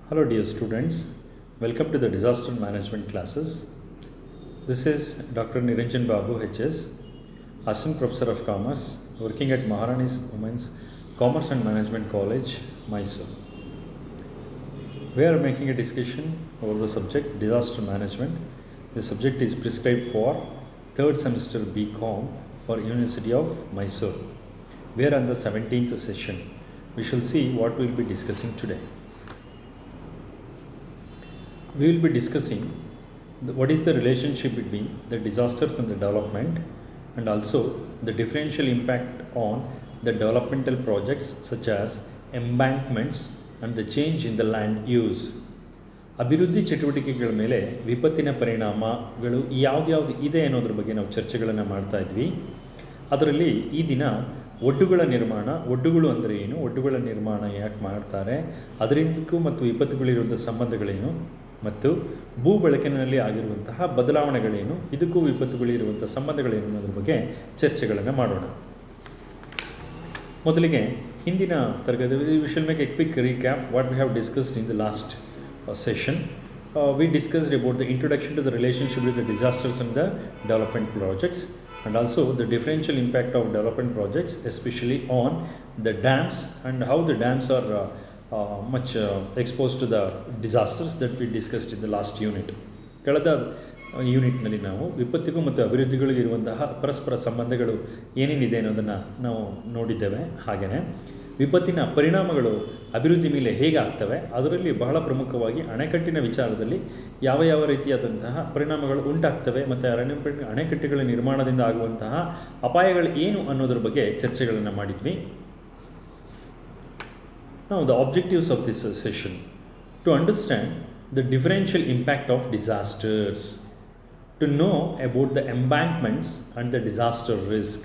Hello dear students, welcome to the disaster management classes. This is Dr. Niranjan Babu HS, Assistant Professor of Commerce, working at Maharani's Women's Commerce and Management College, Mysore. We are making a discussion over the subject disaster management. The subject is prescribed for third semester BCom for University of Mysore. We are on the 17th session. We shall see what we will be discussing today. We will be discussing what is the relationship between the disasters and the development, and also the differential impact on the developmental projects such as embankments and the change in the land use. ಅಭಿವೃದ್ಧಿ ಚಟುವಟಿಕೆಗಳ ಮೇಲೆ ವಿಪತ್ತಿನ ಪರಿಣಾಮಗಳು ಯಾವ್ದು ಇದೆ ಅನ್ನೋದ್ರ ಬಗ್ಗೆ ನಾವು ಚರ್ಚೆಗಳನ್ನು ಮಾಡ್ತಾ ಇದ್ವಿ. ಅದರಲ್ಲಿ ಈ ದಿನ ಒಡ್ಡುಗಳ ನಿರ್ಮಾಣ, ಒಡ್ಡುಗಳು ಅಂದರೆ ಏನು, ಒಡ್ಡುಗಳ ನಿರ್ಮಾಣ ಯಾಕೆ ಮಾಡ್ತಾರೆ, ಅದರಿಂದಕ್ಕೂ ಮತ್ತು ವಿಪತ್ತುಗಳಿರುವಂಥ ಸಂಬಂಧಗಳೇನು, ಮತ್ತು ಭೂ ಬಳಕಿನಲ್ಲಿ ಆಗಿರುವಂತಹ ಬದಲಾವಣೆಗಳೇನು, ಇದಕ್ಕೂ ವಿಪತ್ತುಗಳಿರುವಂಥ ಸಂಬಂಧಗಳೇನು ಅನ್ನೋದ್ರ ಬಗ್ಗೆ ಚರ್ಚೆಗಳನ್ನು ಮಾಡೋಣ. ಮೊದಲಿಗೆ ಹಿಂದಿನ ತರಗತಿ V shall make A quick recap what we have discussed in the last session. We discussed about the introduction to the relationship with the disasters and the development projects, and also the differential impact of development projects, especially on the dams and how the dams are much exposed to the disasters that we discussed in the last unit. ಕಳೆದ ಯೂನಿಟ್ನಲ್ಲಿ ನಾವು ವಿಪತ್ತಿಗೂ ಮತ್ತು ಅಭಿವೃದ್ಧಿಗಳಿಗೂ ಇರುವಂತಹ ಪರಸ್ಪರ ಸಂಬಂಧಗಳು ಏನೇನಿದೆ ಅನ್ನೋದನ್ನು ನಾವು ನೋಡಿದ್ದೇವೆ. ಹಾಗೆಯೇ ವಿಪತ್ತಿನ ಪರಿಣಾಮಗಳು ಅಭಿವೃದ್ಧಿ ಮೇಲೆ ಹೇಗಾಗ್ತವೆ, ಅದರಲ್ಲಿ ಬಹಳ ಪ್ರಮುಖವಾಗಿ ಅಣೆಕಟ್ಟಿನ ವಿಚಾರದಲ್ಲಿ ಯಾವ ರೀತಿಯಾದಂತಹ ಪರಿಣಾಮಗಳು ಉಂಟಾಗ್ತವೆ ಮತ್ತು ಅಣೆಕಟ್ಟುಗಳ ನಿರ್ಮಾಣದಿಂದ ಆಗುವಂತಹ ಅಪಾಯಗಳು ಏನು ಅನ್ನೋದ್ರ ಬಗ್ಗೆ ಚರ್ಚೆಗಳನ್ನು ಮಾಡಿದ್ವಿ. Now the objectives of this session: to understand the differential impact of disasters, to know about the embankments and the disaster risk,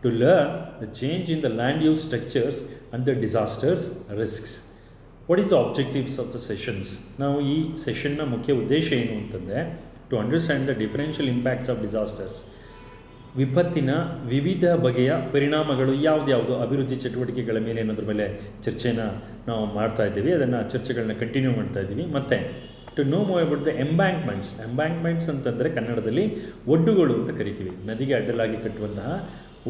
to learn the change in the land use structures and the disasters risks. What is the objectives of the sessions? ನಾವು ಈ ಸೆಷನ್ನ ಮುಖ್ಯ ಉದ್ದೇಶ ಏನು ಅಂತಂದರೆ, to understand the differential impacts of disasters, ವಿಪತ್ತಿನ ವಿವಿಧ ಬಗೆಯ ಪರಿಣಾಮಗಳು ಯಾವ್ದು ಅಭಿವೃದ್ಧಿ ಚಟುವಟಿಕೆಗಳ ಮೇಲೆ ಅನ್ನೋದ್ರ ಮೇಲೆ ಚರ್ಚೆನ ನಾವು ಮಾಡ್ತಾ ಇದ್ದೀವಿ. ಅದನ್ನು ಚರ್ಚೆಗಳನ್ನ ಕಂಟಿನ್ಯೂ ಮಾಡ್ತಾ ಇದ್ದೀವಿ. ಮತ್ತು to know more about the embankments ಅಂತಂದರೆ ಕನ್ನಡದಲ್ಲಿ ಒಡ್ಡುಗಳು ಅಂತ ಕರಿತೀವಿ. ನದಿಗೆ ಅಡ್ಡಲಾಗಿ ಕಟ್ಟುವಂತಹ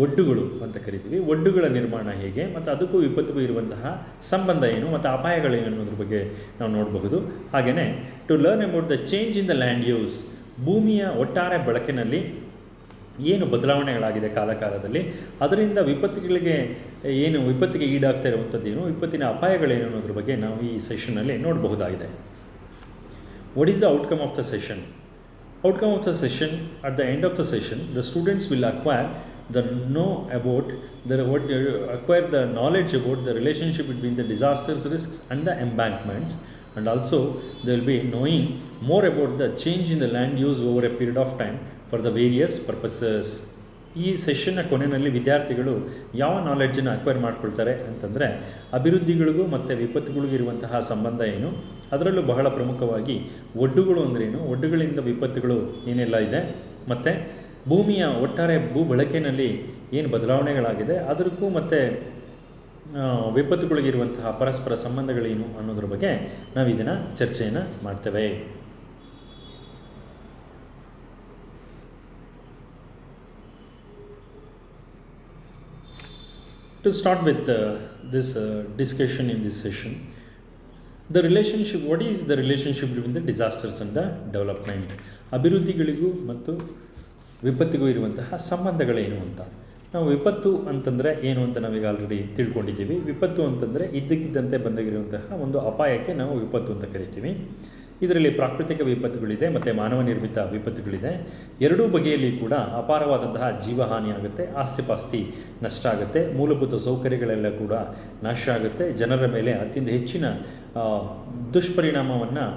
ಒಡ್ಡುಗಳು ಅಂತ ಕರಿತೀವಿ. ಒಡ್ಡುಗಳ ನಿರ್ಮಾಣ ಹೇಗೆ ಮತ್ತು ಅದಕ್ಕೂ ವಿಪತ್ತಿಗೂ ಇರುವಂತಹ ಸಂಬಂಧ ಏನು ಮತ್ತು ಅಪಾಯಗಳೇನು ಅನ್ನೋದ್ರ ಬಗ್ಗೆ ನಾವು ನೋಡಬಹುದು. ಹಾಗೆಯೇ to learn about the change in the land use, ಭೂಮಿಯ ಒಟ್ಟಾರೆ ಬಳಕೆನಲ್ಲಿ ಏನು ಬದಲಾವಣೆಗಳಾಗಿದೆ ಕಾಲಕಾಲದಲ್ಲಿ, ಅದರಿಂದ ವಿಪತ್ತಿಗೆ ಈಡಾಗ್ತಾ ಇರುವಂಥದ್ದೇನು, ವಿಪತ್ತಿನ ಅಪಾಯಗಳೇನು ಅನ್ನೋದ್ರ ಬಗ್ಗೆ ನಾವು ಈ ಸೆಷನ್ನಲ್ಲಿ ನೋಡಬಹುದಾಗಿದೆ. What is the outcome of the session? Outcome of the session: at the end of the session, the students will acquire the knowledge about the relationship between the disasters risks and the embankments, and also they will be knowing more about the change in the land use over a period of time for the various purposes. ಈ ಸೆಷನ್ನ ಕೊನೆಯಲ್ಲಿ ವಿದ್ಯಾರ್ಥಿಗಳು ಯಾವ ನಾಲೆಡ್ಜನ್ನು acquire ಮಾಡ್ಕೊಳ್ತಾರೆ ಅಂತಂದರೆ, ಅಭಿವೃದ್ಧಿಗಳಿಗೂ ಮತ್ತು ವಿಪತ್ತುಗಳಿಗೂ ಇರುವಂತಹ ಸಂಬಂಧ ಏನು, ಅದರಲ್ಲೂ ಬಹಳ ಪ್ರಮುಖವಾಗಿ ಒಡ್ಡುಗಳು ಅಂದ್ರೇನು, ಒಡ್ಡುಗಳಿಂದ ವಿಪತ್ತುಗಳು ಏನೆಲ್ಲ ಇದೆ, ಮತ್ತು ಭೂಮಿಯ ಒಟ್ಟಾರೆ ಭೂ ಬಳಕೆಯಲ್ಲಿ ಏನು ಬದಲಾವಣೆಗಳಾಗಿದೆ, ಅದಕ್ಕೂ ಮತ್ತು ವಿಪತ್ತುಗಳಿಗಿರುವಂತಹ ಪರಸ್ಪರ ಸಂಬಂಧಗಳೇನು ಅನ್ನೋದ್ರ ಬಗ್ಗೆ ನಾವು ಇದನ್ನು ಚರ್ಚೆಯನ್ನು ಮಾಡ್ತೇವೆ. To start with this discussion in this session, the relationship, what is the relationship between the disasters and the development? ಅಭಿವೃದ್ಧಿಗಳಿಗೂ ಮತ್ತು ವಿಪತ್ತಿಗೂ ಇರುವಂತಹ ಸಂಬಂಧಗಳೇನು ಅಂತ. ನಾವು ವಿಪತ್ತು ಅಂತಂದರೆ ಏನು ಅಂತ ನಾವೀಗ ಆಲ್ರೆಡಿ ತಿಳ್ಕೊಂಡಿದ್ದೀವಿ. ವಿಪತ್ತು ಅಂತಂದರೆ ಇದ್ದಕ್ಕಿದ್ದಂತೆ ಬಂದಾಗಿರುವಂತಹ ಒಂದು ಅಪಾಯಕ್ಕೆ ನಾವು ವಿಪತ್ತು ಅಂತ ಕರಿತೀವಿ. ಇದರಲ್ಲಿ ಪ್ರಾಕೃತಿಕ ವಿಪತ್ತುಗಳಿದೆ ಮತ್ತು ಮಾನವ ನಿರ್ಮಿತ ವಿಪತ್ತುಗಳಿದೆ. ಎರಡೂ ಬಗೆಯಲ್ಲಿ ಕೂಡ ಅಪಾರವಾದಂತಹ ಜೀವಹಾನಿ ಆಗುತ್ತೆ, ಆಸ್ತಿಪಾಸ್ತಿ ನಷ್ಟ ಆಗುತ್ತೆ, ಮೂಲಭೂತ ಸೌಕರ್ಯಗಳೆಲ್ಲ ಕೂಡ ನಾಶ ಆಗುತ್ತೆ, ಜನರ ಮೇಲೆ ಅತ್ಯಂತ ಹೆಚ್ಚಿನ ದುಷ್ಪರಿಣಾಮವನ್ನು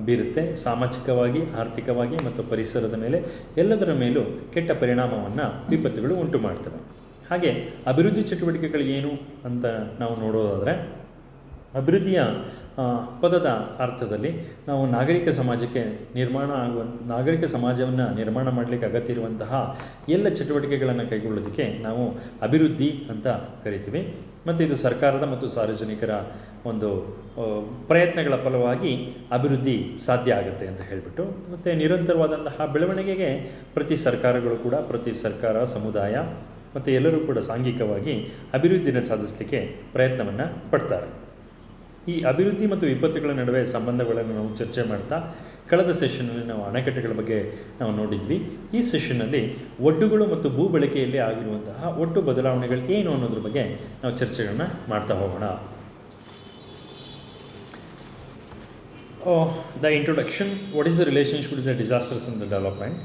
ಬೀರುತ್ತೆ. ಸಾಮಾಜಿಕವಾಗಿ, ಆರ್ಥಿಕವಾಗಿ ಮತ್ತು ಪರಿಸರದ ಮೇಲೆ ಎಲ್ಲದರ ಮೇಲೂ ಕೆಟ್ಟ ಪರಿಣಾಮವನ್ನು ವಿಪತ್ತುಗಳು ಉಂಟು ಮಾಡ್ತವೆ. ಹಾಗೆ ಅಭಿವೃದ್ಧಿ ಚಟುವಟಿಕೆಗಳು ಏನು ಅಂತ ನಾವು ನೋಡೋದಾದರೆ, ಅಭಿವೃದ್ಧಿಯ ಪದದ ಅರ್ಥದಲ್ಲಿ ನಾವು ನಾಗರಿಕ ಸಮಾಜವನ್ನು ನಿರ್ಮಾಣ ಮಾಡಲಿಕ್ಕೆ ಅಗತ್ಯ ಇರುವಂತಹ ಎಲ್ಲ ಚಟುವಟಿಕೆಗಳನ್ನು ಕೈಗೊಳ್ಳೋದಕ್ಕೆ ನಾವು ಅಭಿವೃದ್ಧಿ ಅಂತ ಕರಿತೀವಿ. ಮತ್ತು ಇದು ಸರ್ಕಾರದ ಮತ್ತು ಸಾರ್ವಜನಿಕರ ಒಂದು ಪ್ರಯತ್ನಗಳ ಫಲವಾಗಿ ಅಭಿವೃದ್ಧಿ ಸಾಧ್ಯ ಆಗುತ್ತೆ ಅಂತ ಹೇಳಿಬಿಟ್ಟು, ಮತ್ತು ನಿರಂತರವಾದಂತಹ ಬೆಳವಣಿಗೆಗೆ ಪ್ರತಿ ಸರ್ಕಾರ, ಸಮುದಾಯ ಮತ್ತು ಎಲ್ಲರೂ ಕೂಡ ಸಾಂಘಿಕವಾಗಿ ಅಭಿವೃದ್ಧಿನ ಸಾಧಿಸಲಿಕ್ಕೆ ಪ್ರಯತ್ನವನ್ನು ಪಡ್ತಾರೆ. ಈ ಅಭಿವೃದ್ಧಿ ಮತ್ತು ವಿಪತ್ತುಗಳ ನಡುವೆ ಸಂಬಂಧಗಳನ್ನು ನಾವು ಚರ್ಚೆ ಮಾಡ್ತಾ ಕಳೆದ ಸೆಷನ್ನಲ್ಲಿ ನಾವು ಅಣೆಕಟ್ಟೆಗಳ ಬಗ್ಗೆ ನಾವು ನೋಡಿದ್ವಿ. ಈ ಸೆಷನ್ನಲ್ಲಿ ಒಡ್ಡುಗಳು ಮತ್ತು ಭೂ ಬಳಕೆಯಲ್ಲಿ ಆಗಿರುವಂತಹ ಒಟ್ಟು ಬದಲಾವಣೆಗಳು ಏನು ಅನ್ನೋದ್ರ ಬಗ್ಗೆ ನಾವು ಚರ್ಚೆಗಳನ್ನ ಮಾಡ್ತಾ ಹೋಗೋಣ. The introduction, what is the relationship between the disasters and the development?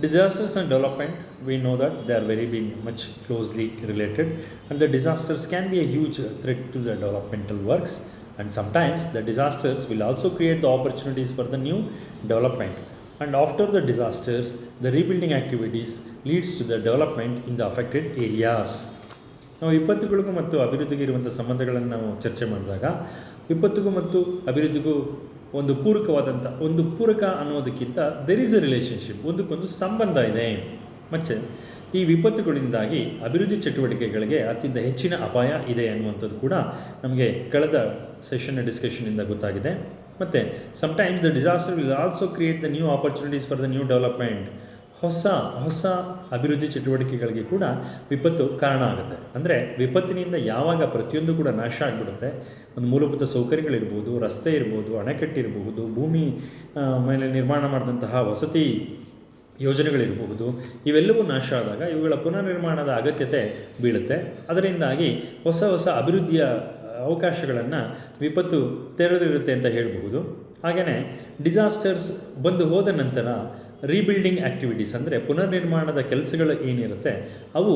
Disasters and development, we know that they are very much closely related, and the disasters can be a huge threat to the developmental works, and sometimes the disasters will also create the opportunities for the new development. And after the disasters, the rebuilding activities leads to the development in the affected areas. ನಾವು ವಿಪತ್ತುಗಳಿಗೂ ಮತ್ತು ಅಭಿವೃದ್ಧಿಗೆ ಇರುವಂಥ ಸಂಬಂಧಗಳನ್ನು ನಾವು ಚರ್ಚೆ ಮಾಡಿದಾಗ, ವಿಪತ್ತಿಗೂ ಮತ್ತು ಅಭಿವೃದ್ಧಿಗೂ ಒಂದು ಪೂರಕ ಅನ್ನೋದಕ್ಕಿಂತ ದೇರ್ ಈಸ್ ಎ ರಿಲೇಷನ್ಶಿಪ್, ಒಂದಕ್ಕೊಂದು ಸಂಬಂಧ ಇದೆ. ಮತ್ತು ಈ ವಿಪತ್ತುಗಳಿಂದಾಗಿ ಅಭಿವೃದ್ಧಿ ಚಟುವಟಿಕೆಗಳಿಗೆ ಅತ್ಯಂತ ಹೆಚ್ಚಿನ ಅಪಾಯ ಇದೆ ಅನ್ನುವಂಥದ್ದು ಕೂಡ ನಮಗೆ ಕಳೆದ ಸೆಷನ್ನ ಡಿಸ್ಕಷನಿಂದ ಗೊತ್ತಾಗಿದೆ. ಮತ್ತು sometimes the disaster will also create the new opportunities for the new development. ಹೊಸ ಅಭಿವೃದ್ಧಿ ಚಟುವಟಿಕೆಗಳಿಗೆ ಕೂಡ ವಿಪತ್ತು ಕಾರಣ ಆಗುತ್ತೆ. ಅಂದರೆ ವಿಪತ್ತಿನಿಂದ ಯಾವಾಗ ಪ್ರತಿಯೊಂದು ಕೂಡ ನಾಶ ಆಗಿಬಿಡುತ್ತೆ, ಒಂದು ಮೂಲಭೂತ ಸೌಕರ್ಯಗಳಿರ್ಬೋದು, ರಸ್ತೆ ಇರ್ಬೋದು, ಅಣೆಕಟ್ಟಿರ್ಬೋದು, ಭೂಮಿ ಮೇಲೆ ನಿರ್ಮಾಣ ಮಾಡಿದಂತಹ ವಸತಿ ಯೋಜನೆಗಳಿರಬಹುದು, ಇವೆಲ್ಲವೂ ನಾಶ ಆದಾಗ ಇವುಗಳ ಪುನರ್ನಿರ್ಮಾಣದ ಅಗತ್ಯತೆ ಬೀಳುತ್ತೆ. ಅದರಿಂದಾಗಿ ಹೊಸ ಅಭಿವೃದ್ಧಿಯ ಅವಕಾಶಗಳನ್ನು ವಿಪತ್ತು ತೆರೆದಿರುತ್ತೆ ಅಂತ ಹೇಳಬಹುದು. ಹಾಗೆಯೇ ಡಿಸಾಸ್ಟರ್ಸ್ ಬಂದು ಹೋದ ನಂತರ ರೀಬಿಲ್ಡಿಂಗ್ ಆ್ಯಕ್ಟಿವಿಟೀಸ್ ಅಂದರೆ ಪುನರ್ನಿರ್ಮಾಣದ ಕೆಲಸಗಳು ಏನಿರುತ್ತೆ ಅವು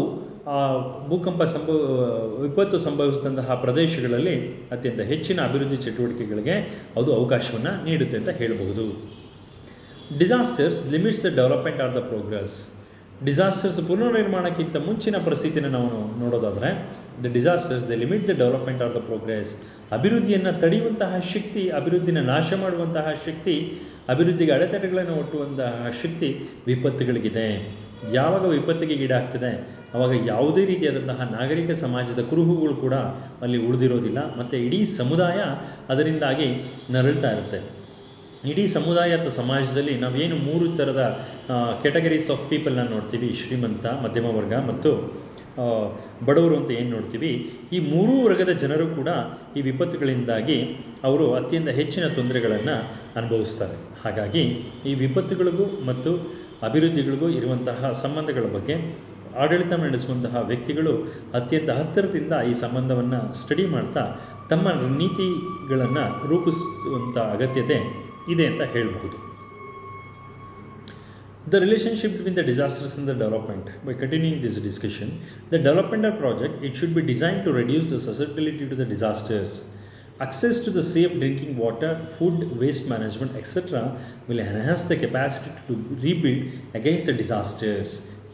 ವಿಪತ್ತು ಸಂಭವಿಸಿದಂತಹ ಪ್ರದೇಶಗಳಲ್ಲಿ ಅತ್ಯಂತ ಹೆಚ್ಚಿನ ಅಭಿವೃದ್ಧಿ ಚಟುವಟಿಕೆಗಳಿಗೆ ಅದು ಅವಕಾಶವನ್ನು ನೀಡುತ್ತೆ ಅಂತ ಹೇಳಬಹುದು. Disasters limits the development or the progress. Disasters ಪುನರ್ನಿರ್ಮಾಣಕ್ಕಿಂತ ಮುಂಚಿನ ಪರಿಸ್ಥಿತಿನ ನಾವು ನೋಡೋದಾದರೆ, the disasters the limit the development or the progress. ಅಭಿವೃದ್ಧಿಯನ್ನು ತಡೆಯುವಂತಹ ಶಕ್ತಿ, ಅಭಿವೃದ್ಧಿನ ನಾಶ ಮಾಡುವಂತಹ ಶಕ್ತಿ, ಅಭಿವೃದ್ಧಿಗೆ ಅಡೆತಡೆಗಳನ್ನು ಒಟ್ಟುವಂತಹ ಶಕ್ತಿ ವಿಪತ್ತುಗಳಿಗಿದೆ. ಯಾವಾಗ ವಿಪತ್ತಿಗೆ ಈಡಾಗ್ತದೆ ಆವಾಗ ಯಾವುದೇ ರೀತಿಯಾದಂತಹ ನಾಗರಿಕ ಸಮಾಜದ ಕುರುಹುಗಳು ಕೂಡ ಅಲ್ಲಿ ಉಳಿದಿರೋದಿಲ್ಲ, ಮತ್ತು ಇಡೀ ಸಮುದಾಯ ಅದರಿಂದಾಗಿ ನರಳ್ತಾ ಇರುತ್ತೆ. ಇಡೀ ಸಮುದಾಯ ಅಥವಾ ಸಮಾಜದಲ್ಲಿ ನಾವೇನು 3 ಥರದ ಕ್ಯಾಟಗರೀಸ್ ಆಫ್ ಪೀಪಲ್ನ ನೋಡ್ತೀವಿ, ಶ್ರೀಮಂತ, ಮಧ್ಯಮ ವರ್ಗ ಮತ್ತು ಬಡವರು ಅಂತ ಏನು ನೋಡ್ತೀವಿ, ಈ 3 ವರ್ಗದ ಜನರು ಕೂಡ ಈ ವಿಪತ್ತುಗಳಿಂದಾಗಿ ಅವರು ಅತ್ಯಂತ ಹೆಚ್ಚಿನ ತೊಂದರೆಗಳನ್ನು ಅನುಭವಿಸ್ತಾರೆ. ಹಾಗಾಗಿ ಈ ವಿಪತ್ತುಗಳಿಗೂ ಮತ್ತು ಅಭಿವೃದ್ಧಿಗಳಿಗೂ ಇರುವಂತಹ ಸಂಬಂಧಗಳ ಬಗ್ಗೆ ಆಡಳಿತ ನಡೆಸುವಂತಹ ವ್ಯಕ್ತಿಗಳು ಅತ್ಯಂತ ಹತ್ತಿರದಿಂದ ಈ ಸಂಬಂಧವನ್ನು ಸ್ಟಡಿ ಮಾಡ್ತಾ ತಮ್ಮ ನೀತಿಗಳನ್ನು ರೂಪಿಸುವಂಥ ಅಗತ್ಯತೆ ಇದೆ ಅಂತ ಹೇಳಬಹುದು. The relationship between the disasters and the development. By continuing this discussion, the developmental project, it should be designed to reduce the susceptibility to the disasters. Access to the safe drinking water, food, waste management, etc. will enhance the capacity to rebuild against the disasters.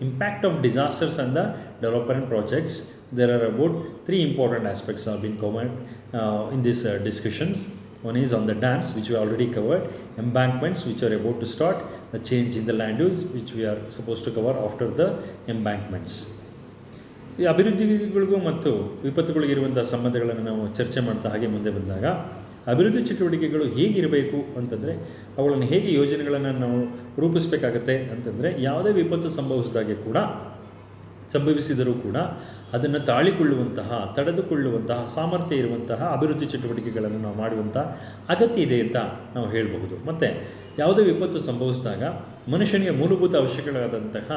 Impact of disasters on the development projects. There are about 3 important aspects have been covered in these discussions. One is on the dams, which we already covered, embankments, which are about to start, the change in the land use, which we are supposed to cover after the embankments. ಈ ಅಭಿವೃದ್ಧಿಗಳಿಗೂ ಮತ್ತು ವಿಪತ್ತುಗಳಿಗಿರುವಂಥ ಸಂಬಂಧಗಳನ್ನು ನಾವು ಚರ್ಚೆ ಮಾಡ್ತಾ ಹಾಗೆ ಮುಂದೆ ಬಂದಾಗ, ಅಭಿವೃದ್ಧಿ ಚಟುವಟಿಕೆಗಳು ಹೇಗಿರಬೇಕು ಅಂತಂದರೆ, ಅವುಗಳನ್ನು ಹೇಗೆ ಯೋಜನೆಗಳನ್ನು ನಾವು ರೂಪಿಸಬೇಕಾಗತ್ತೆ ಅಂತಂದರೆ, ಯಾವುದೇ ವಿಪತ್ತು ಸಂಭವಿಸಿದರೂ ಕೂಡ ಅದನ್ನು ತಡೆದುಕೊಳ್ಳುವಂತಹ ಸಾಮರ್ಥ್ಯ ಇರುವಂತಹ ಅಭಿವೃದ್ಧಿ ಚಟುವಟಿಕೆಗಳನ್ನು ನಾವು ಮಾಡುವಂಥ ಅಗತ್ಯ ಇದೆ ಅಂತ ನಾವು ಹೇಳಬಹುದು. ಮತ್ತು ಯಾವುದೇ ವಿಪತ್ತು ಸಂಭವಿಸಿದಾಗ ಮನುಷ್ಯನಿಗೆ ಮೂಲಭೂತ ಅವಶ್ಯಕಗಳಾದಂತಹ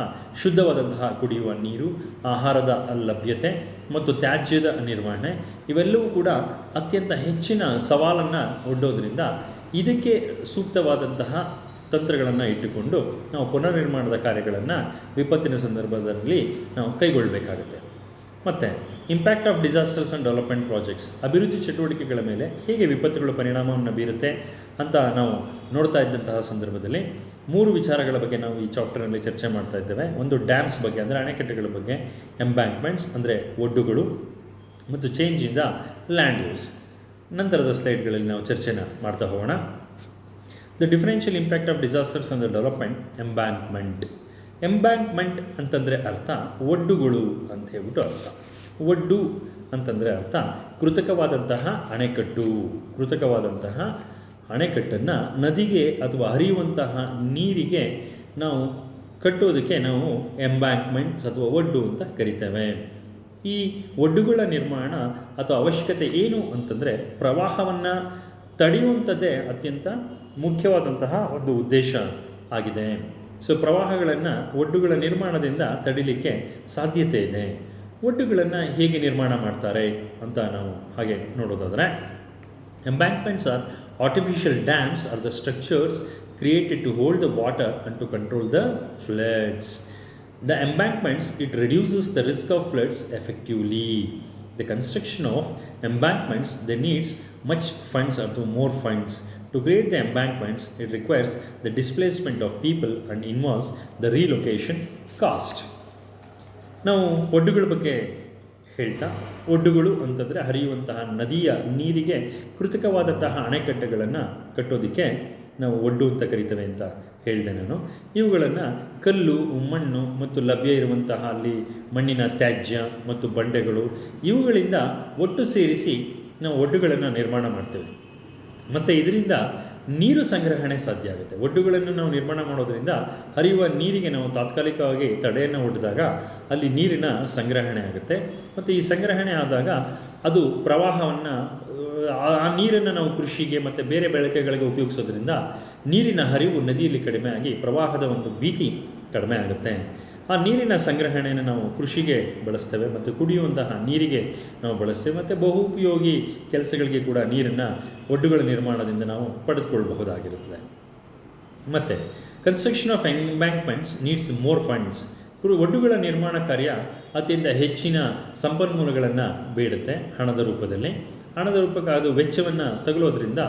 ಶುದ್ಧವಾದಂತಹ ಕುಡಿಯುವ ನೀರು, ಆಹಾರದ ಲಭ್ಯತೆ ಮತ್ತು ತ್ಯಾಜ್ಯದ ನಿರ್ವಹಣೆ ಇವೆಲ್ಲವೂ ಕೂಡ ಅತ್ಯಂತ ಹೆಚ್ಚಿನ ಸವಾಲನ್ನು ಒಡ್ಡೋದ್ರಿಂದ ಇದಕ್ಕೆ ಸೂಕ್ತವಾದಂತಹ ತಂತ್ರಗಳನ್ನು ಇಟ್ಟುಕೊಂಡು ನಾವು ಪುನರ್ನಿರ್ಮಾಣದ ಕಾರ್ಯಗಳನ್ನು ವಿಪತ್ತಿನ ಸಂದರ್ಭದಲ್ಲಿ ನಾವು ಕೈಗೊಳ್ಳಬೇಕಾಗುತ್ತೆ. ಮತ್ತು impact of disasters and development projects, ಅಭಿವೃದ್ಧಿ ಚಟುವಟಿಕೆಗಳ ಮೇಲೆ ಹೇಗೆ ವಿಪತ್ತುಗಳು ಪರಿಣಾಮವನ್ನು ಬೀರುತ್ತೆ ಅಂತ ನಾವು ನೋಡ್ತಾ ಇದ್ದಂತಹ ಸಂದರ್ಭದಲ್ಲಿ 3 ವಿಚಾರಗಳ ಬಗ್ಗೆ ನಾವು ಈ ಚಾಪ್ಟರ್ನಲ್ಲಿ ಚರ್ಚೆ ಮಾಡ್ತಾ ಇದ್ದೇವೆ. ಒಂದು ಡ್ಯಾಮ್ಸ್ ಬಗ್ಗೆ ಅಂದರೆ ಅಣೆಕಟ್ಟೆಗಳ ಬಗ್ಗೆ, ಎಂಬ್ಯಾಂಕ್ಮೆಂಟ್ಸ್ ಅಂದರೆ ಒಡ್ಡುಗಳು, ಮತ್ತು change in the land use. ನಂತರದ ಸ್ಲೈಡ್ಗಳಲ್ಲಿ ನಾವು ಚರ್ಚೆನ ಮಾಡ್ತಾ ಹೋಗೋಣ. The differential impact of disasters on the development. Embankment ಅಂತಂದರೆ ಅರ್ಥ ಒಡ್ಡುಗಳು ಅಂತ ಹೇಳ್ಬಿಟ್ಟು ಅರ್ಥ. ಒಡ್ಡು ಅಂತಂದರೆ ಅರ್ಥ ಕೃತಕವಾದಂತಹ ಅಣೆಕಟ್ಟನ್ನು ನದಿಗೆ ಅಥವಾ ಹರಿಯುವಂತಹ ನೀರಿಗೆ ನಾವು ಕಟ್ಟೋದಕ್ಕೆ ನಾವು ಎಂಬ್ಯಾಂಕ್ಮೆಂಟ್ಸ್ ಅಥವಾ ಒಡ್ಡು ಅಂತ ಕರಿತೇವೆ. ಈ ಒಡ್ಡುಗಳ ನಿರ್ಮಾಣ ಅಥವಾ ಅವಶ್ಯಕತೆ ಏನು ಅಂತಂದರೆ ಪ್ರವಾಹವನ್ನು ತಡೆಯುವಂಥದ್ದೇ ಅತ್ಯಂತ ಮುಖ್ಯವಾದಂತಹ ಒಂದು ಉದ್ದೇಶ ಆಗಿದೆ. ಸೊ ಪ್ರವಾಹಗಳನ್ನು ಒಡ್ಡುಗಳ ನಿರ್ಮಾಣದಿಂದ ತಡಿಲಿಕ್ಕೆ ಸಾಧ್ಯತೆ ಇದೆ. ಒಡ್ಡುಗಳನ್ನು ಹೇಗೆ ನಿರ್ಮಾಣ ಮಾಡ್ತಾರೆ ಅಂತ ನಾವು ಹಾಗೆ ನೋಡೋದಾದರೆ, embankments are artificial dams or the structures created to hold the water and to control the floods. The embankments, it reduces the risk of floods effectively. The construction of embankments, they needs much funds or more funds. To create the embankments, it requires the displacement of people and involves the relocation cost. ನಾವು ಒಡ್ಡುಗಳ ಬಗ್ಗೆ ಹೇಳ್ತಾ, ಒಡ್ಡುಗಳು ಅಂತಂದರೆ ಹರಿಯುವಂತಹ ನದಿಯ ನೀರಿಗೆ ಕೃತಕವಾದಂತಹ ಅಣೆಕಟ್ಟೆಗಳನ್ನು ಕಟ್ಟೋದಕ್ಕೆ ನಾವು ಒಡ್ಡು ಅಂತ ಕರಿತೇವೆ ಅಂತ ಹೇಳಿದೆ ನಾನು. ಇವುಗಳನ್ನು ಕಲ್ಲು, ಮಣ್ಣು ಮತ್ತು ಲಭ್ಯ ಇರುವಂತಹ ಅಲ್ಲಿ ಮಣ್ಣಿನ ತ್ಯಾಜ್ಯ ಮತ್ತು ಬಂಡೆಗಳು ಇವುಗಳಿಂದ ಒಟ್ಟು ಸೇರಿಸಿ ನಾವು ಒಡ್ಡುಗಳನ್ನು ನಿರ್ಮಾಣ ಮಾಡ್ತೇವೆ. ಮತ್ತು ಇದರಿಂದ ನೀರು ಸಂಗ್ರಹಣೆ ಸಾಧ್ಯ ಆಗುತ್ತೆ. ಒಡ್ಡುಗಳನ್ನು ನಾವು ನಿರ್ಮಾಣ ಮಾಡೋದರಿಂದ ಹರಿಯುವ ನೀರಿಗೆ ನಾವು ತಾತ್ಕಾಲಿಕವಾಗಿ ತಡೆಯನ್ನು ಒಡ್ಡಿದಾಗ ಅಲ್ಲಿ ನೀರಿನ ಸಂಗ್ರಹಣೆ ಆಗುತ್ತೆ. ಮತ್ತು ಈ ಸಂಗ್ರಹಣೆ ಆದಾಗ ಅದು ಪ್ರವಾಹವನ್ನು, ಆ ನೀರನ್ನು ನಾವು ಕೃಷಿಗೆ ಮತ್ತು ಬೇರೆ ಬಳಕೆಗಳಿಗೆ ಉಪಯೋಗಿಸೋದ್ರಿಂದ ನೀರಿನ ಹರಿವು ನದಿಯಲ್ಲಿ ಕಡಿಮೆ ಆಗಿ ಪ್ರವಾಹದ ಒಂದು ಭೀತಿ ಕಡಿಮೆ ಆಗುತ್ತೆ. ಆ ನೀರಿನ ಸಂಗ್ರಹಣೆಯನ್ನು ನಾವು ಕೃಷಿಗೆ ಬಳಸ್ತೇವೆ ಮತ್ತು ಕುಡಿಯುವಂತಹ ನೀರಿಗೆ ನಾವು ಬಳಸ್ತೇವೆ ಮತ್ತು ಬಹುಪಯೋಗಿ ಕೆಲಸಗಳಿಗೆ ಕೂಡ ನೀರನ್ನು ಒಡ್ಡುಗಳ ನಿರ್ಮಾಣದಿಂದ ನಾವು ಪಡೆದುಕೊಳ್ಳಬಹುದಾಗಿರುತ್ತದೆ. ಮತ್ತು construction of embankments needs more funds. ಒಡ್ಡುಗಳ ನಿರ್ಮಾಣ ಕಾರ್ಯ ಅತ್ಯಂತ ಹೆಚ್ಚಿನ ಸಂಪನ್ಮೂಲಗಳನ್ನು ಬೇಡುತ್ತೆ. ಹಣದ ರೂಪಕ್ಕೆ ಅದು ವೆಚ್ಚವನ್ನು ತಗುಲೋದ್ರಿಂದ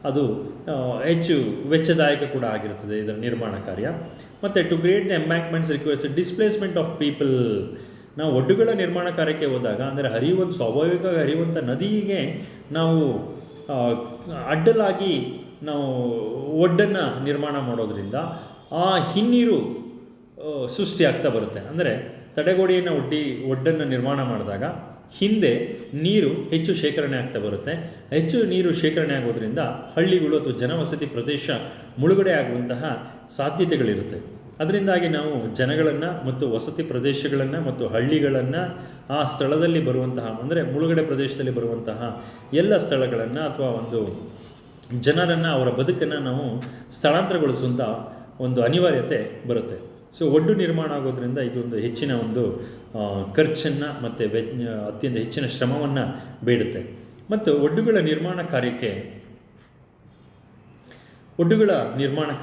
ಅದು ಹೆಚ್ಚು ವೆಚ್ಚದಾಯಕ ಕೂಡ ಆಗಿರುತ್ತದೆ ಇದರ ನಿರ್ಮಾಣ ಕಾರ್ಯ. ಮತ್ತು to create the embankments requires displacement of people. ನಾವು ಒಡ್ಡುಗಳ ನಿರ್ಮಾಣ ಕಾರ್ಯಕ್ಕೆ ಹೋದಾಗ ಅಂದರೆ ಸ್ವಾಭಾವಿಕವಾಗಿ ಹರಿಯುವಂಥ ನದಿಗೆ ನಾವು ಅಡ್ಡಲಾಗಿ ನಾವು ಒಡ್ಡನ್ನು ನಿರ್ಮಾಣ ಮಾಡೋದ್ರಿಂದ ಆ ಹಿನ್ನೀರು ಸೃಷ್ಟಿಯಾಗ್ತಾ ಬರುತ್ತೆ. ಅಂದರೆ ತಡೆಗೋಡೆಯನ್ನು ಒಡ್ಡನ್ನು ನಿರ್ಮಾಣ ಮಾಡಿದಾಗ ಹಿಂದೆ ನೀರು ಹೆಚ್ಚು ಶೇಖರಣೆ ಆಗ್ತಾ ಬರುತ್ತೆ. ಹೆಚ್ಚು ನೀರು ಶೇಖರಣೆ ಆಗೋದ್ರಿಂದ ಹಳ್ಳಿಗಳು ಅಥವಾ ಜನವಸತಿ ಪ್ರದೇಶ ಮುಳುಗಡೆ ಆಗುವಂತಹ ಸಾಧ್ಯತೆಗಳಿರುತ್ತೆ. ಅದರಿಂದಾಗಿ ನಾವು ಜನಗಳನ್ನು ಮತ್ತು ವಸತಿ ಪ್ರದೇಶಗಳನ್ನು ಮತ್ತು ಹಳ್ಳಿಗಳನ್ನು ಆ ಸ್ಥಳದಲ್ಲಿ ಬರುವಂತಹ, ಅಂದರೆ ಮುಳುಗಡೆ ಪ್ರದೇಶದಲ್ಲಿ ಬರುವಂತಹ ಎಲ್ಲ ಸ್ಥಳಗಳನ್ನು ಅಥವಾ ಒಂದು ಜನರನ್ನು, ಅವರ ಬದುಕನ್ನು ನಾವು ಸ್ಥಳಾಂತರಗೊಳಿಸುವಂಥ ಒಂದು ಅನಿವಾರ್ಯತೆ ಬರುತ್ತೆ. ಸೊ ಒಡ್ಡು ನಿರ್ಮಾಣ ಆಗೋದ್ರಿಂದ ಇದೊಂದು ಹೆಚ್ಚಿನ ಒಂದು ಖರ್ಚನ್ನು ಮತ್ತು ಅತ್ಯಂತ ಹೆಚ್ಚಿನ ಶ್ರಮವನ್ನು ಬೇಡುತ್ತೆ. ಮತ್ತು ಒಡ್ಡುಗಳ ನಿರ್ಮಾಣ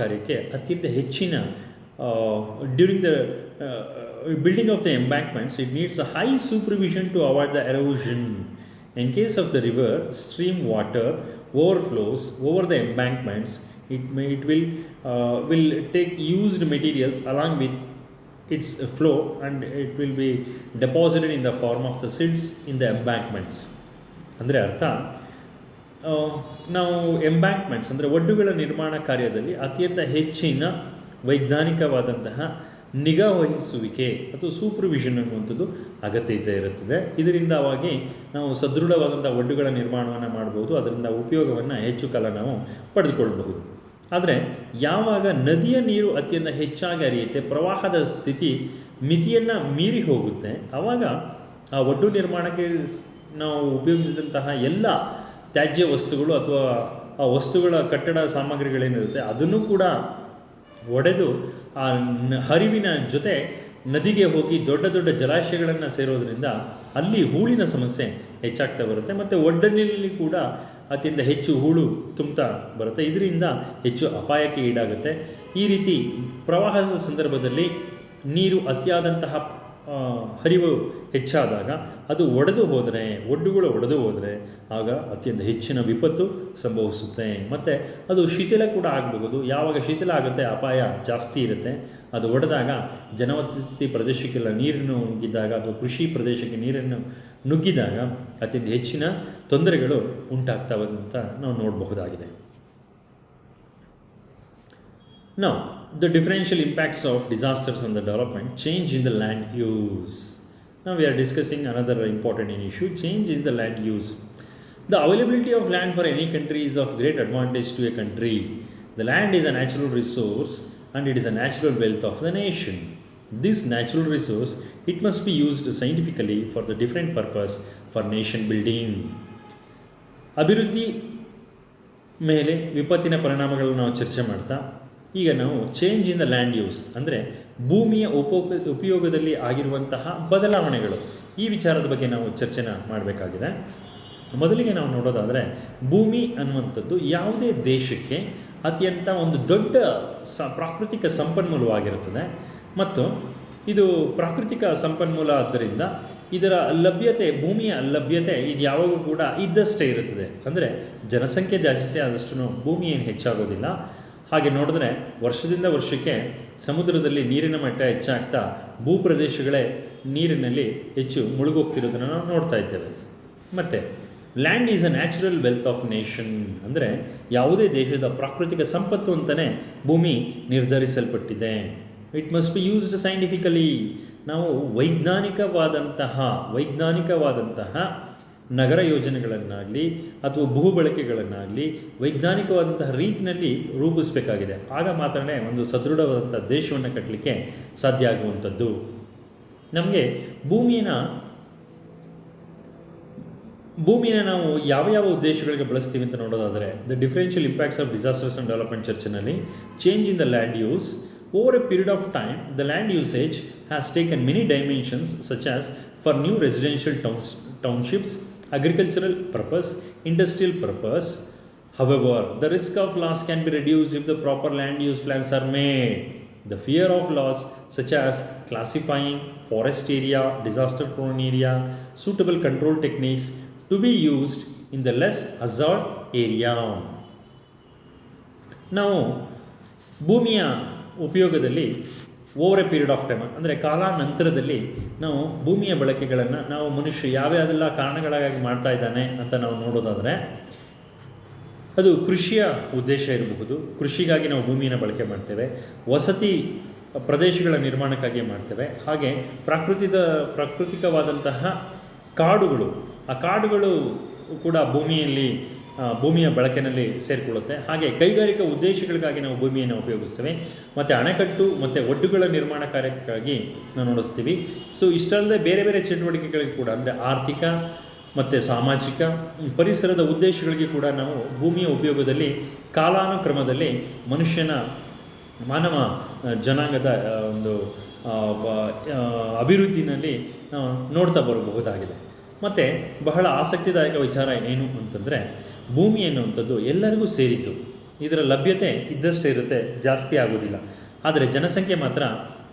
ಕಾರ್ಯಕ್ಕೆ ಅತ್ಯಂತ ಹೆಚ್ಚಿನ during the building of the embankments, it needs a high supervision to avoid the erosion. In case of the river, stream water overflows over the embankments, it will take used materials along with its flow and it will be deposited in the form of the silts in the embankments. ಅಂದರೆ ಅರ್ಥ, ನಾವು ಎಂಬ್ಯಾಂಕ್ಮೆಂಟ್ಸ್ ಅಂದರೆ ಒಡ್ಡುಗಳ ನಿರ್ಮಾಣ ಕಾರ್ಯದಲ್ಲಿ ಅತ್ಯಂತ ಹೆಚ್ಚಿನ ವೈಜ್ಞಾನಿಕವಾದಂತಹ ನಿಗಾ ವಹಿಸುವಿಕೆ ಅಥವಾ ಸೂಪರ್ವಿಷನ್ ಅನ್ನುವಂಥದ್ದು ಅಗತ್ಯತೆ ಇರುತ್ತದೆ. ಇದರಿಂದವಾಗಿ ನಾವು ಸದೃಢವಾದಂಥ ಒಡ್ಡುಗಳ ನಿರ್ಮಾಣವನ್ನು ಮಾಡ್ಬೋದು, ಅದರಿಂದ ಉಪಯೋಗವನ್ನು ಹೆಚ್ಚು ಕಾಲ ನಾವು ಪಡೆದುಕೊಳ್ಳಬಹುದು. ಆದರೆ ಯಾವಾಗ ನದಿಯ ನೀರು ಅತ್ಯಂತ ಹೆಚ್ಚಾಗಿ ಹರಿಯುತ್ತೆ, ಪ್ರವಾಹದ ಸ್ಥಿತಿ ಮಿತಿಯನ್ನು ಮೀರಿ ಹೋಗುತ್ತೆ, ಆವಾಗ ಆ ಒಡ್ಡು ನಿರ್ಮಾಣಕ್ಕೆ ನಾವು ಉಪಯೋಗಿಸಿದಂತಹ ಎಲ್ಲ ತ್ಯಾಜ್ಯ ವಸ್ತುಗಳು ಅಥವಾ ಆ ವಸ್ತುಗಳ ಕಟ್ಟಡ ಸಾಮಗ್ರಿಗಳೇನಿರುತ್ತೆ ಅದನ್ನು ಕೂಡ ಒಡೆದು ಆ ಹರಿವಿನ ಜೊತೆ ನದಿಗೆ ಹೋಗಿ ದೊಡ್ಡ ದೊಡ್ಡ ಜಲಾಶಯಗಳನ್ನು ಸೇರೋದ್ರಿಂದ ಅಲ್ಲಿ ಹೂಳಿನ ಸಮಸ್ಯೆ ಹೆಚ್ಚಾಗ್ತಾ ಬರುತ್ತೆ. ಮತ್ತು ಒಡ್ಡಿನಲ್ಲಿ ಕೂಡ ಅತ್ಯಂತ ಹೆಚ್ಚು ಹೂಳು ತುಂಬ್ತಾ ಬರುತ್ತೆ. ಇದರಿಂದ ಹೆಚ್ಚು ಅಪಾಯಕ್ಕೆ ಈಡಾಗುತ್ತೆ. ಈ ರೀತಿ ಪ್ರವಾಹದ ಸಂದರ್ಭದಲ್ಲಿ ನೀರು ಅತಿಯಾದಂತಹ ಹರಿವು ಹೆಚ್ಚಾದಾಗ ಅದು ಒಡ್ಡುಗಳು ಒಡೆದು ಹೋದರೆ ಆಗ ಅತ್ಯಂತ ಹೆಚ್ಚಿನ ವಿಪತ್ತು ಸಂಭವಿಸುತ್ತೆ. ಮತ್ತು ಅದು ಶಿಥಿಲ ಕೂಡ ಆಗಬಹುದು. ಯಾವಾಗ ಶಿಥಿಲ ಆಗುತ್ತೆ ಅಪಾಯ ಜಾಸ್ತಿ ಇರುತ್ತೆ. ಅದು ಒಡೆದಾಗ ಜನವಸತಿ ಪ್ರದೇಶಕ್ಕೆಲ್ಲ ನೀರನ್ನು ನುಗ್ಗಿದಾಗ ಅಥವಾ ಕೃಷಿ ಪ್ರದೇಶಕ್ಕೆ ನೀರನ್ನು ನುಗ್ಗಿದಾಗ ಅತ್ಯಂತ ಹೆಚ್ಚಿನ ತೊಂದರೆಗಳು ಉಂಟಾಗ್ತವೆ ಅಂತ ನಾವು ನೋಡಬಹುದಾಗಿದೆ. Now, the differential impacts of disasters on the development, change in the land use. Now we are discussing another important issue, change in the land use. The availability of land for any country is of great advantage to a country. The land is a natural resource and it is a natural wealth of the nation. This natural resource, it must be used scientifically for the different purpose for nation building. ಅಭಿವೃದ್ಧಿ ಮೇಲೆ ವಿಪತ್ತಿನ ಪರಿಣಾಮಗಳನ್ನು ನಾವು ಚರ್ಚೆ ಮಾಡ್ತಾ ಈಗ ನಾವು change in the land use ಅಂದರೆ ಭೂಮಿಯ ಉಪಯೋಗದಲ್ಲಿ ಆಗಿರುವಂತಹ ಬದಲಾವಣೆಗಳು, ಈ ವಿಚಾರದ ಬಗ್ಗೆ ನಾವು ಚರ್ಚೆನ ಮಾಡಬೇಕಾಗಿದೆ. ಮೊದಲಿಗೆ ನಾವು ನೋಡೋದಾದರೆ ಭೂಮಿ ಅನ್ನುವಂಥದ್ದು ಯಾವುದೇ ದೇಶಕ್ಕೆ ಅತ್ಯಂತ ಒಂದು ದೊಡ್ಡ ಪ್ರಾಕೃತಿಕ ಸಂಪನ್ಮೂಲವಾಗಿರುತ್ತದೆ ಮತ್ತು ಇದು ಪ್ರಾಕೃತಿಕ ಸಂಪನ್ಮೂಲ ಆದ್ದರಿಂದ ಇದರ ಲಭ್ಯತೆ, ಭೂಮಿಯ ಲಭ್ಯತೆ ಇದು ಯಾವಾಗೂ ಕೂಡ ಇದ್ದಷ್ಟೇ ಇರುತ್ತದೆ. ಅಂದರೆ ಜನಸಂಖ್ಯೆ ಜಾಸ್ತಿ ಆದಷ್ಟು ಭೂಮಿ ಏನು ಹೆಚ್ಚಾಗೋದಿಲ್ಲ. ಹಾಗೆ ನೋಡಿದ್ರೆ ವರ್ಷದಿಂದ ವರ್ಷಕ್ಕೆ ಸಮುದ್ರದಲ್ಲಿ ನೀರಿನ ಮಟ್ಟ ಹೆಚ್ಚಾಗ್ತಾ ಭೂಪ್ರದೇಶಗಳೇ ನೀರಿನಲ್ಲಿ ಹೆಚ್ಚು ಮುಳುಗೋಗ್ತಿರೋದನ್ನು ನಾವು ನೋಡ್ತಾ ಇದ್ದೇವೆ. ಮತ್ತು land is a natural wealth of nation ಅಂದರೆ ಯಾವುದೇ ದೇಶದ ಪ್ರಾಕೃತಿಕ ಸಂಪತ್ತು ಅಂತಲೇ ಭೂಮಿ ನಿರ್ಧರಿಸಲ್ಪಟ್ಟಿದೆ. It must be used scientifically. ನಾವು ವೈಜ್ಞಾನಿಕವಾದಂತಹ ನಗರ ಯೋಜನೆಗಳನ್ನಾಗಲಿ ಅಥವಾ ಭೂ ಬಳಕೆಗಳನ್ನಾಗಲಿ ವೈಜ್ಞಾನಿಕವಾದಂತಹ ರೀತಿಯಲ್ಲಿ ರೂಪಿಸಬೇಕಾಗಿದೆ. ಆಗ ಮಾತ್ರನೇ ಒಂದು ಸದೃಢವಾದಂಥ ದೇಶವನ್ನು ಕಟ್ಟಲಿಕ್ಕೆ ಸಾಧ್ಯ ಆಗುವಂಥದ್ದು. ನಮಗೆ ಭೂಮಿಯನ್ನು ನಾವು ಯಾವ ಉದ್ದೇಶಗಳಿಗೆ ಬಳಸ್ತೀವಿ ಅಂತ ನೋಡೋದಾದರೆ the differential impacts of disasters and development ಚರ್ಚೆನಲ್ಲಿ change in the land use. Over a period of time, the land usage has taken many dimensions such as for new residential townships, agricultural purpose, industrial purpose. However, the risk of loss can be reduced if the proper land use plans are made. The fear of loss such as classifying forest area, disaster prone area, suitable control techniques to be used in the less hazard area. Now, ಭೂಮಿಯ ಉಪಯೋಗದಲ್ಲಿ over a period of time ಅಂದರೆ ಕಾಲಾನಂತರದಲ್ಲಿ ನಾವು ಭೂಮಿಯ ಬಳಕೆಗಳನ್ನು ನಾವು ಮನುಷ್ಯ ಯಾವ್ಯಾವೆಲ್ಲ ಕಾರಣಗಳಾಗಿ ಮಾಡ್ತಾ ಇದ್ದಾನೆ ಅಂತ ನಾವು ನೋಡೋದಾದರೆ ಅದು ಕೃಷಿಯ ಉದ್ದೇಶ ಇರಬಹುದು. ಕೃಷಿಗಾಗಿ ನಾವು ಭೂಮಿಯನ್ನು ಬಳಕೆ ಮಾಡ್ತೇವೆ, ವಸತಿ ಪ್ರದೇಶಗಳ ನಿರ್ಮಾಣಕ್ಕಾಗಿ ಮಾಡ್ತೇವೆ, ಹಾಗೆ ಪ್ರಾಕೃತಿಕವಾದಂತಹ ಕಾಡುಗಳು, ಆ ಕಾಡುಗಳು ಕೂಡ ಭೂಮಿಯ ಬಳಕೆಯಲ್ಲಿ ಸೇರಿಕೊಳ್ಳುತ್ತೆ. ಹಾಗೆ ಕೈಗಾರಿಕಾ ಉದ್ದೇಶಗಳಿಗಾಗಿ ನಾವು ಭೂಮಿಯನ್ನು ಉಪಯೋಗಿಸ್ತೇವೆ ಮತ್ತು ಅಣೆಕಟ್ಟು ಮತ್ತು ಒಡ್ಡುಗಳ ನಿರ್ಮಾಣ ಕಾರ್ಯಕ್ಕಾಗಿ ನಾವು ನೋಡಿಸ್ತೀವಿ. ಸೊ ಇಷ್ಟಲ್ಲದೆ ಬೇರೆ ಬೇರೆ ಚಟುವಟಿಕೆಗಳಿಗೆ ಕೂಡ ಅಂದರೆ ಆರ್ಥಿಕ ಮತ್ತು ಸಾಮಾಜಿಕ ಪರಿಸರದ ಉದ್ದೇಶಗಳಿಗೆ ಕೂಡ ನಾವು ಭೂಮಿಯ ಉಪಯೋಗದಲ್ಲಿ ಕಾಲಾನುಕ್ರಮದಲ್ಲಿ ಮಾನವ ಜನಾಂಗದ ಒಂದು ಅಭಿವೃದ್ಧಿನಲ್ಲಿ ನಾವು ನೋಡ್ತಾ ಬರಬಹುದಾಗಿದೆ. ಮತ್ತು ಬಹಳ ಆಸಕ್ತಿದಾಯಕ ವಿಚಾರ ಏನು ಅಂತಂದರೆ ಭೂಮಿ ಎನ್ನುವಂಥದ್ದು ಎಲ್ಲರಿಗೂ ಸೇರಿತು. ಇದರ ಲಭ್ಯತೆ ಇದ್ದಷ್ಟೇ ಇರುತ್ತೆ, ಜಾಸ್ತಿ ಆಗೋದಿಲ್ಲ. ಆದರೆ ಜನಸಂಖ್ಯೆ ಮಾತ್ರ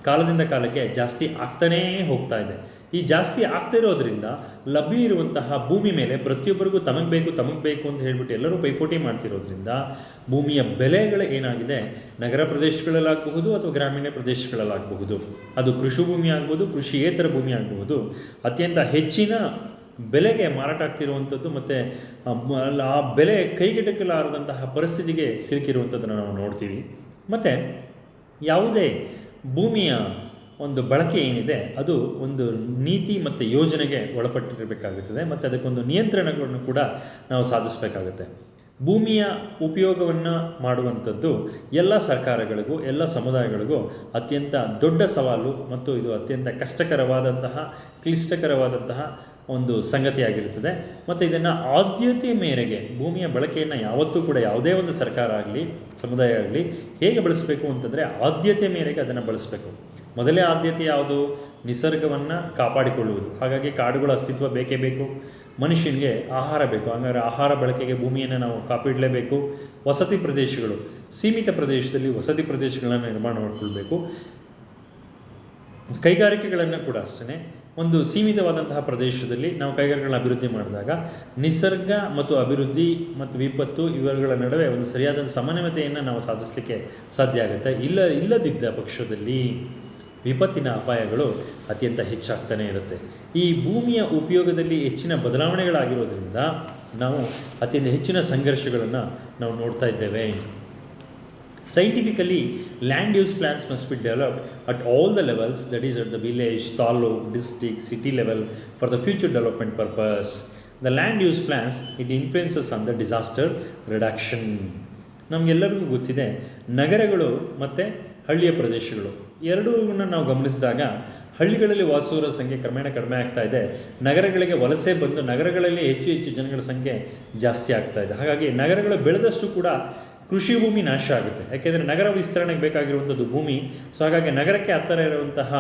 ಕಾಲದಿಂದ ಕಾಲಕ್ಕೆ ಜಾಸ್ತಿ ಆಗ್ತಾನೇ ಹೋಗ್ತಾ ಇದೆ. ಈ ಜಾಸ್ತಿ ಆಗ್ತಾ ಇರೋದ್ರಿಂದ ಲಭ್ಯ ಇರುವಂತಹ ಭೂಮಿ ಮೇಲೆ ಪ್ರತಿಯೊಬ್ಬರಿಗೂ ತಮಗೆ ಬೇಕು ಅಂತ ಹೇಳ್ಬಿಟ್ಟು ಎಲ್ಲರೂ ಪೈಪೋಟಿ ಮಾಡ್ತಿರೋದ್ರಿಂದ ಭೂಮಿಯ ಬೆಲೆಗಳು ಏನಾಗಿದೆ, ನಗರ ಪ್ರದೇಶಗಳಲ್ಲಾಗಬಹುದು ಅಥವಾ ಗ್ರಾಮೀಣ ಪ್ರದೇಶಗಳಲ್ಲಾಗಬಹುದು, ಅದು ಕೃಷಿ ಭೂಮಿ ಆಗ್ಬೋದು, ಕೃಷಿಯೇತರ ಭೂಮಿ ಆಗಬಹುದು, ಅತ್ಯಂತ ಹೆಚ್ಚಿನ ಬೆಲೆಗೆ ಮಾರಾಟ ಆಗ್ತಿರುವಂಥದ್ದು ಮತ್ತು ಆ ಬೆಲೆ ಕೈಗೆಟಕಲಾರದಂತಹ ಪರಿಸ್ಥಿತಿಗೆ ಸಿಲುಕಿರುವಂಥದ್ದನ್ನು ನಾವು ನೋಡ್ತೀವಿ. ಮತ್ತು ಯಾವುದೇ ಭೂಮಿಯ ಒಂದು ಬಳಕೆ ಏನಿದೆ ಅದು ಒಂದು ನೀತಿ ಮತ್ತು ಯೋಜನೆಗೆ ಒಳಪಟ್ಟಿರಬೇಕಾಗುತ್ತದೆ ಮತ್ತು ಅದಕ್ಕೊಂದು ನಿಯಂತ್ರಣಗಳನ್ನು ಕೂಡ ನಾವು ಸಾಧಿಸಬೇಕಾಗುತ್ತೆ. ಭೂಮಿಯ ಉಪಯೋಗವನ್ನು ಮಾಡುವಂಥದ್ದು ಎಲ್ಲ ಸರ್ಕಾರಗಳಿಗೂ ಎಲ್ಲ ಸಮುದಾಯಗಳಿಗೂ ಅತ್ಯಂತ ದೊಡ್ಡ ಸವಾಲು ಮತ್ತು ಇದು ಅತ್ಯಂತ ಕಷ್ಟಕರವಾದಂತಹ ಕ್ಲಿಷ್ಟಕರವಾದಂತಹ ಒಂದು ಸಂಗತಿಯಾಗಿರುತ್ತದೆ. ಮತ್ತು ಇದನ್ನು ಆದ್ಯತೆಯ ಮೇರೆಗೆ ಭೂಮಿಯ ಬಳಕೆಯನ್ನು ಯಾವತ್ತೂ ಕೂಡ ಯಾವುದೇ ಒಂದು ಸರ್ಕಾರ ಆಗಲಿ ಸಮುದಾಯ ಆಗಲಿ ಹೇಗೆ ಬಳಸಬೇಕು ಅಂತಂದರೆ ಆದ್ಯತೆ ಮೇರೆಗೆ ಅದನ್ನು ಬಳಸಬೇಕು. ಮೊದಲೇ ಆದ್ಯತೆ ಯಾವುದು? ನಿಸರ್ಗವನ್ನು ಕಾಪಾಡಿಕೊಳ್ಳುವುದು. ಹಾಗಾಗಿ ಕಾಡುಗಳ ಅಸ್ತಿತ್ವ ಬೇಕೇ ಬೇಕು. ಮನುಷ್ಯನಿಗೆ ಆಹಾರ ಬೇಕು, ಹಂಗಾದ್ರೆ ಆಹಾರ ಬಳಕೆಗೆ ಭೂಮಿಯನ್ನು ನಾವು ಕಾಪಿಡಲೇಬೇಕು. ವಸತಿ ಪ್ರದೇಶಗಳು, ಸೀಮಿತ ಪ್ರದೇಶದಲ್ಲಿ ವಸತಿ ಪ್ರದೇಶಗಳನ್ನು ನಿರ್ಮಾಣ ಮಾಡಿಕೊಳ್ಬೇಕು. ಕೈಗಾರಿಕೆಗಳನ್ನು ಕೂಡ ಅಷ್ಟೇ ಒಂದು ಸೀಮಿತವಾದಂತಹ ಪ್ರದೇಶದಲ್ಲಿ ನಾವು ಕೈಗಾರಿಕೆಗಳನ್ನ ಅಭಿವೃದ್ಧಿ ಮಾಡಿದಾಗ ನಿಸರ್ಗ ಮತ್ತು ಅಭಿವೃದ್ಧಿ ಮತ್ತು ವಿಪತ್ತು ಇವುಗಳ ನಡುವೆ ಒಂದು ಸರಿಯಾದ ಸಮನ್ವಯತೆಯನ್ನು ನಾವು ಸಾಧಿಸಲಿಕ್ಕೆ ಸಾಧ್ಯ ಆಗುತ್ತೆ. ಇಲ್ಲದಿದ್ದ ಪಕ್ಷದಲ್ಲಿ ವಿಪತ್ತಿನ ಅಪಾಯಗಳು ಅತ್ಯಂತ ಹೆಚ್ಚಾಗ್ತಾನೆ ಇರುತ್ತೆ. ಈ ಭೂಮಿಯ ಉಪಯೋಗದಲ್ಲಿ ಹೆಚ್ಚಿನ ಬದಲಾವಣೆಗಳಾಗಿರೋದ್ರಿಂದ ನಾವು ಅತ್ಯಂತ ಹೆಚ್ಚಿನ ಸಂಘರ್ಷಗಳನ್ನು ನಾವು ನೋಡ್ತಾ ಇದ್ದೇವೆ. Scientifically, land use plans must be developed at all the levels, that is at the village, taluk, district, city level for the future development purpose. The land use plans, it influences on the disaster reduction. ನಮಗೆಲ್ಲರಿಗೂ ಗೊತ್ತಿದೆ, ನಗರಗಳು ಮತ್ತು ಹಳ್ಳಿಯ ಪ್ರದೇಶಗಳು ಎರಡೂನ್ನ ನಾವು ಗಮನಿಸಿದಾಗ ಹಳ್ಳಿಗಳಲ್ಲಿ ವಾಸುವವರ ಸಂಖ್ಯೆ ಕ್ರಮೇಣ ಕಡಿಮೆ ಆಗ್ತಾ ಇದೆ. ನಗರಗಳಿಗೆ ವಲಸೆ ಬಂದು ನಗರಗಳಲ್ಲಿ ಹೆಚ್ಚು ಹೆಚ್ಚು ಜನಗಳ ಸಂಖ್ಯೆ ಜಾಸ್ತಿ ಆಗ್ತಾ ಇದೆ. ಹಾಗಾಗಿ ನಗರಗಳು ಬೆಳೆದಷ್ಟು ಕೂಡ ಕೃಷಿ ಭೂಮಿ ನಾಶ ಆಗುತ್ತೆ. ಯಾಕೆಂದರೆ ನಗರ ವಿಸ್ತರಣೆಗೆ ಬೇಕಾಗಿರುವಂಥದ್ದು ಭೂಮಿ. ಸೊ ಹಾಗಾಗಿ ನಗರಕ್ಕೆ ಹತ್ತಿರ ಇರುವಂತಹ,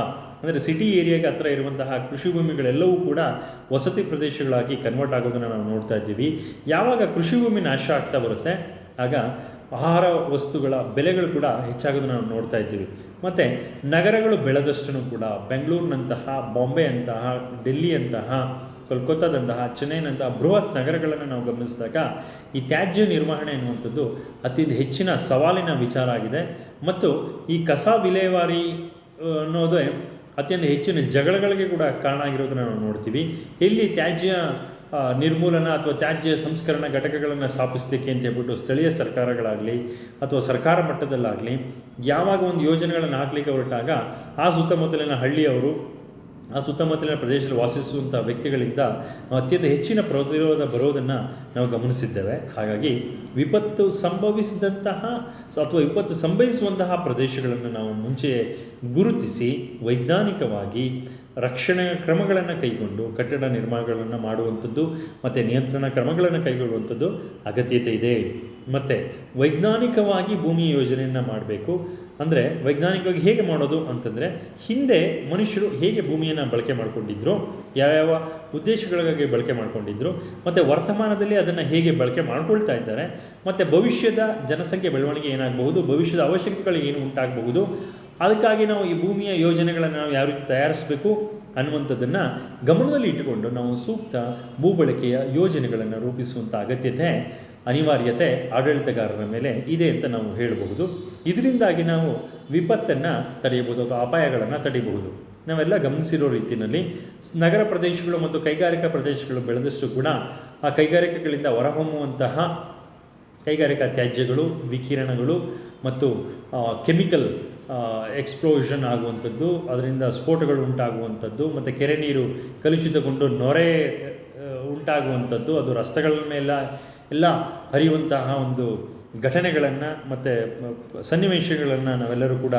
ಅಂದರೆ ಸಿಟಿ ಏರಿಯಾಗೆ ಹತ್ತಿರ ಇರುವಂತಹ ಕೃಷಿ ಭೂಮಿಗಳೆಲ್ಲವೂ ಕೂಡ ವಸತಿ ಪ್ರದೇಶಗಳಾಗಿ ಕನ್ವರ್ಟ್ ಆಗೋದನ್ನು ನಾವು ನೋಡ್ತಾ ಇದ್ದೀವಿ. ಯಾವಾಗ ಕೃಷಿ ಭೂಮಿ ನಾಶ ಆಗ್ತಾ ಬರುತ್ತೆ ಆಗ ಆಹಾರ ವಸ್ತುಗಳ ಬೆಲೆಗಳು ಕೂಡ ಹೆಚ್ಚಾಗೋದನ್ನು ನಾವು ನೋಡ್ತಾ ಇದ್ದೀವಿ. ಮತ್ತು ನಗರಗಳು ಬೆಳೆದಷ್ಟು ಕೂಡ ಬೆಂಗಳೂರಿನಂತಹ, ಬಾಂಬೆ ಅಂತಹ, ಡೆಲ್ಲಿಯಂತಹ, ಕೋಲ್ಕತ್ತಾದಂತಹ, ಚೆನ್ನೈನಂತಹ ಬೃಹತ್ ನಗರಗಳನ್ನು ನಾವು ಗಮನಿಸಿದಾಗ ಈ ತ್ಯಾಜ್ಯ ನಿರ್ವಹಣೆ ಎನ್ನುವಂಥದ್ದು ಅತ್ಯಂತ ಹೆಚ್ಚಿನ ಸವಾಲಿನ ವಿಚಾರ ಆಗಿದೆ. ಮತ್ತು ಈ ಕಸ ವಿಲೇವಾರಿ ಅನ್ನೋದೇ ಅತ್ಯಂತ ಹೆಚ್ಚಿನ ಜಗಳಗಳಿಗೆ ಕೂಡ ಕಾರಣ ಆಗಿರೋದನ್ನು ನಾವು ನೋಡ್ತೀವಿ. ಇಲ್ಲಿ ತ್ಯಾಜ್ಯ ನಿರ್ಮೂಲನ ಅಥವಾ ತ್ಯಾಜ್ಯ ಸಂಸ್ಕರಣಾ ಘಟಕಗಳನ್ನು ಸ್ಥಾಪಿಸಲಿಕ್ಕೆ ಅಂತ ಹೇಳ್ಬಿಟ್ಟು ಸ್ಥಳೀಯ ಸರ್ಕಾರಗಳಾಗಲಿ ಅಥವಾ ಸರ್ಕಾರ ಮಟ್ಟದಲ್ಲಾಗಲಿ ಯಾವಾಗ ಒಂದು ಯೋಜನೆಗಳನ್ನು ಹಾಕಲಿಕ್ಕೆ ಹೊರಟಾಗ ಆ ಸುತ್ತಮುತ್ತಲಿನ ಹಳ್ಳಿಯವರು, ಆ ಸುತ್ತಮುತ್ತಲಿನ ಪ್ರದೇಶದಲ್ಲಿ ವಾಸಿಸುವಂಥ ವ್ಯಕ್ತಿಗಳಿಂದ ಅತ್ಯಂತ ಹೆಚ್ಚಿನ ಪ್ರತಿರೋಧ ಬರೋದನ್ನು ನಾವು ಗಮನಿಸಿದ್ದೇವೆ. ಹಾಗಾಗಿ ವಿಪತ್ತು ಸಂಭವಿಸಿದಂತಹ ಅಥವಾ ವಿಪತ್ತು ಸಂಭವಿಸುವಂತಹ ಪ್ರದೇಶಗಳನ್ನು ನಾವು ಮುಂಚೆ ಗುರುತಿಸಿ ವೈಜ್ಞಾನಿಕವಾಗಿ ರಕ್ಷಣಾ ಕ್ರಮಗಳನ್ನು ಕೈಗೊಂಡು ಕಟ್ಟಡ ನಿರ್ಮಾಣಗಳನ್ನು ಮಾಡುವಂಥದ್ದು ಮತ್ತು ನಿಯಂತ್ರಣ ಕ್ರಮಗಳನ್ನು ಕೈಗೊಳ್ಳುವಂಥದ್ದು ಅಗತ್ಯತೆ ಇದೆ. ಮತ್ತು ವೈಜ್ಞಾನಿಕವಾಗಿ ಭೂಮಿ ಯೋಜನೆಯನ್ನು ಮಾಡಬೇಕು. ಅಂದರೆ ವೈಜ್ಞಾನಿಕವಾಗಿ ಹೇಗೆ ಮಾಡೋದು ಅಂತಂದರೆ, ಹಿಂದೆ ಮನುಷ್ಯರು ಹೇಗೆ ಭೂಮಿಯನ್ನು ಬಳಕೆ ಮಾಡಿಕೊಂಡಿದ್ರು, ಯಾವ್ಯಾವ ಉದ್ದೇಶಗಳಿಗಾಗಿ ಬಳಕೆ ಮಾಡಿಕೊಂಡಿದ್ರು, ಮತ್ತು ವರ್ತಮಾನದಲ್ಲಿ ಅದನ್ನು ಹೇಗೆ ಬಳಕೆ ಮಾಡ್ಕೊಳ್ತಾ ಇದ್ದಾರೆ, ಮತ್ತು ಭವಿಷ್ಯದ ಜನಸಂಖ್ಯೆ ಬೆಳವಣಿಗೆ ಏನಾಗಬಹುದು, ಭವಿಷ್ಯದ ಅವಶ್ಯಕತೆಗಳು ಏನು ಉಂಟಾಗಬಹುದು, ಅದಕ್ಕಾಗಿ ನಾವು ಈ ಭೂಮಿಯ ಯೋಜನೆಗಳನ್ನು ನಾವು ಯಾವ ರೀತಿ ತಯಾರಿಸಬೇಕು ಅನ್ನುವಂಥದ್ದನ್ನು ಗಮನದಲ್ಲಿ ಇಟ್ಟುಕೊಂಡು ನಾವು ಸೂಕ್ತ ಭೂಬಳಕೆಯ ಯೋಜನೆಗಳನ್ನು ರೂಪಿಸುವಂಥ ಅಗತ್ಯತೆ, ಅನಿವಾರ್ಯತೆ ಆಡಳಿತಗಾರರ ಮೇಲೆ ಇದೆ ಅಂತ ನಾವು ಹೇಳಬಹುದು. ಇದರಿಂದಾಗಿ ನಾವು ವಿಪತ್ತನ್ನು ತಡೆಯಬಹುದು ಅಥವಾ ಅಪಾಯಗಳನ್ನು ತಡೆಯಬಹುದು. ನಾವೆಲ್ಲ ಗಮನಿಸಿರೋ ರೀತಿಯಲ್ಲಿ ನಗರ ಪ್ರದೇಶಗಳು ಮತ್ತು ಕೈಗಾರಿಕಾ ಪ್ರದೇಶಗಳು ಬೆಳೆದಷ್ಟು ಕೂಡ ಆ ಕೈಗಾರಿಕೆಗಳಿಂದ ಹೊರಹೊಮ್ಮುವಂತಹ ಕೈಗಾರಿಕಾ ತ್ಯಾಜ್ಯಗಳು, ವಿಕಿರಣಗಳು ಮತ್ತು ಕೆಮಿಕಲ್ ಎಕ್ಸ್ಪ್ಲೋಷನ್ ಆಗುವಂಥದ್ದು, ಅದರಿಂದ ಸ್ಫೋಟಗಳು ಉಂಟಾಗುವಂಥದ್ದು, ಮತ್ತು ಕೆರೆ ನೀರು ಕಲುಷಿತಗೊಂಡು ನೊರೆ ಉಂಟಾಗುವಂಥದ್ದು, ಅದು ರಸ್ತೆಗಳ ಎಲ್ಲ ಹರಿಯುವಂತಹ ಒಂದು ಘಟನೆಗಳನ್ನು ಮತ್ತು ಸನ್ನಿವೇಶಗಳನ್ನು ನಾವೆಲ್ಲರೂ ಕೂಡ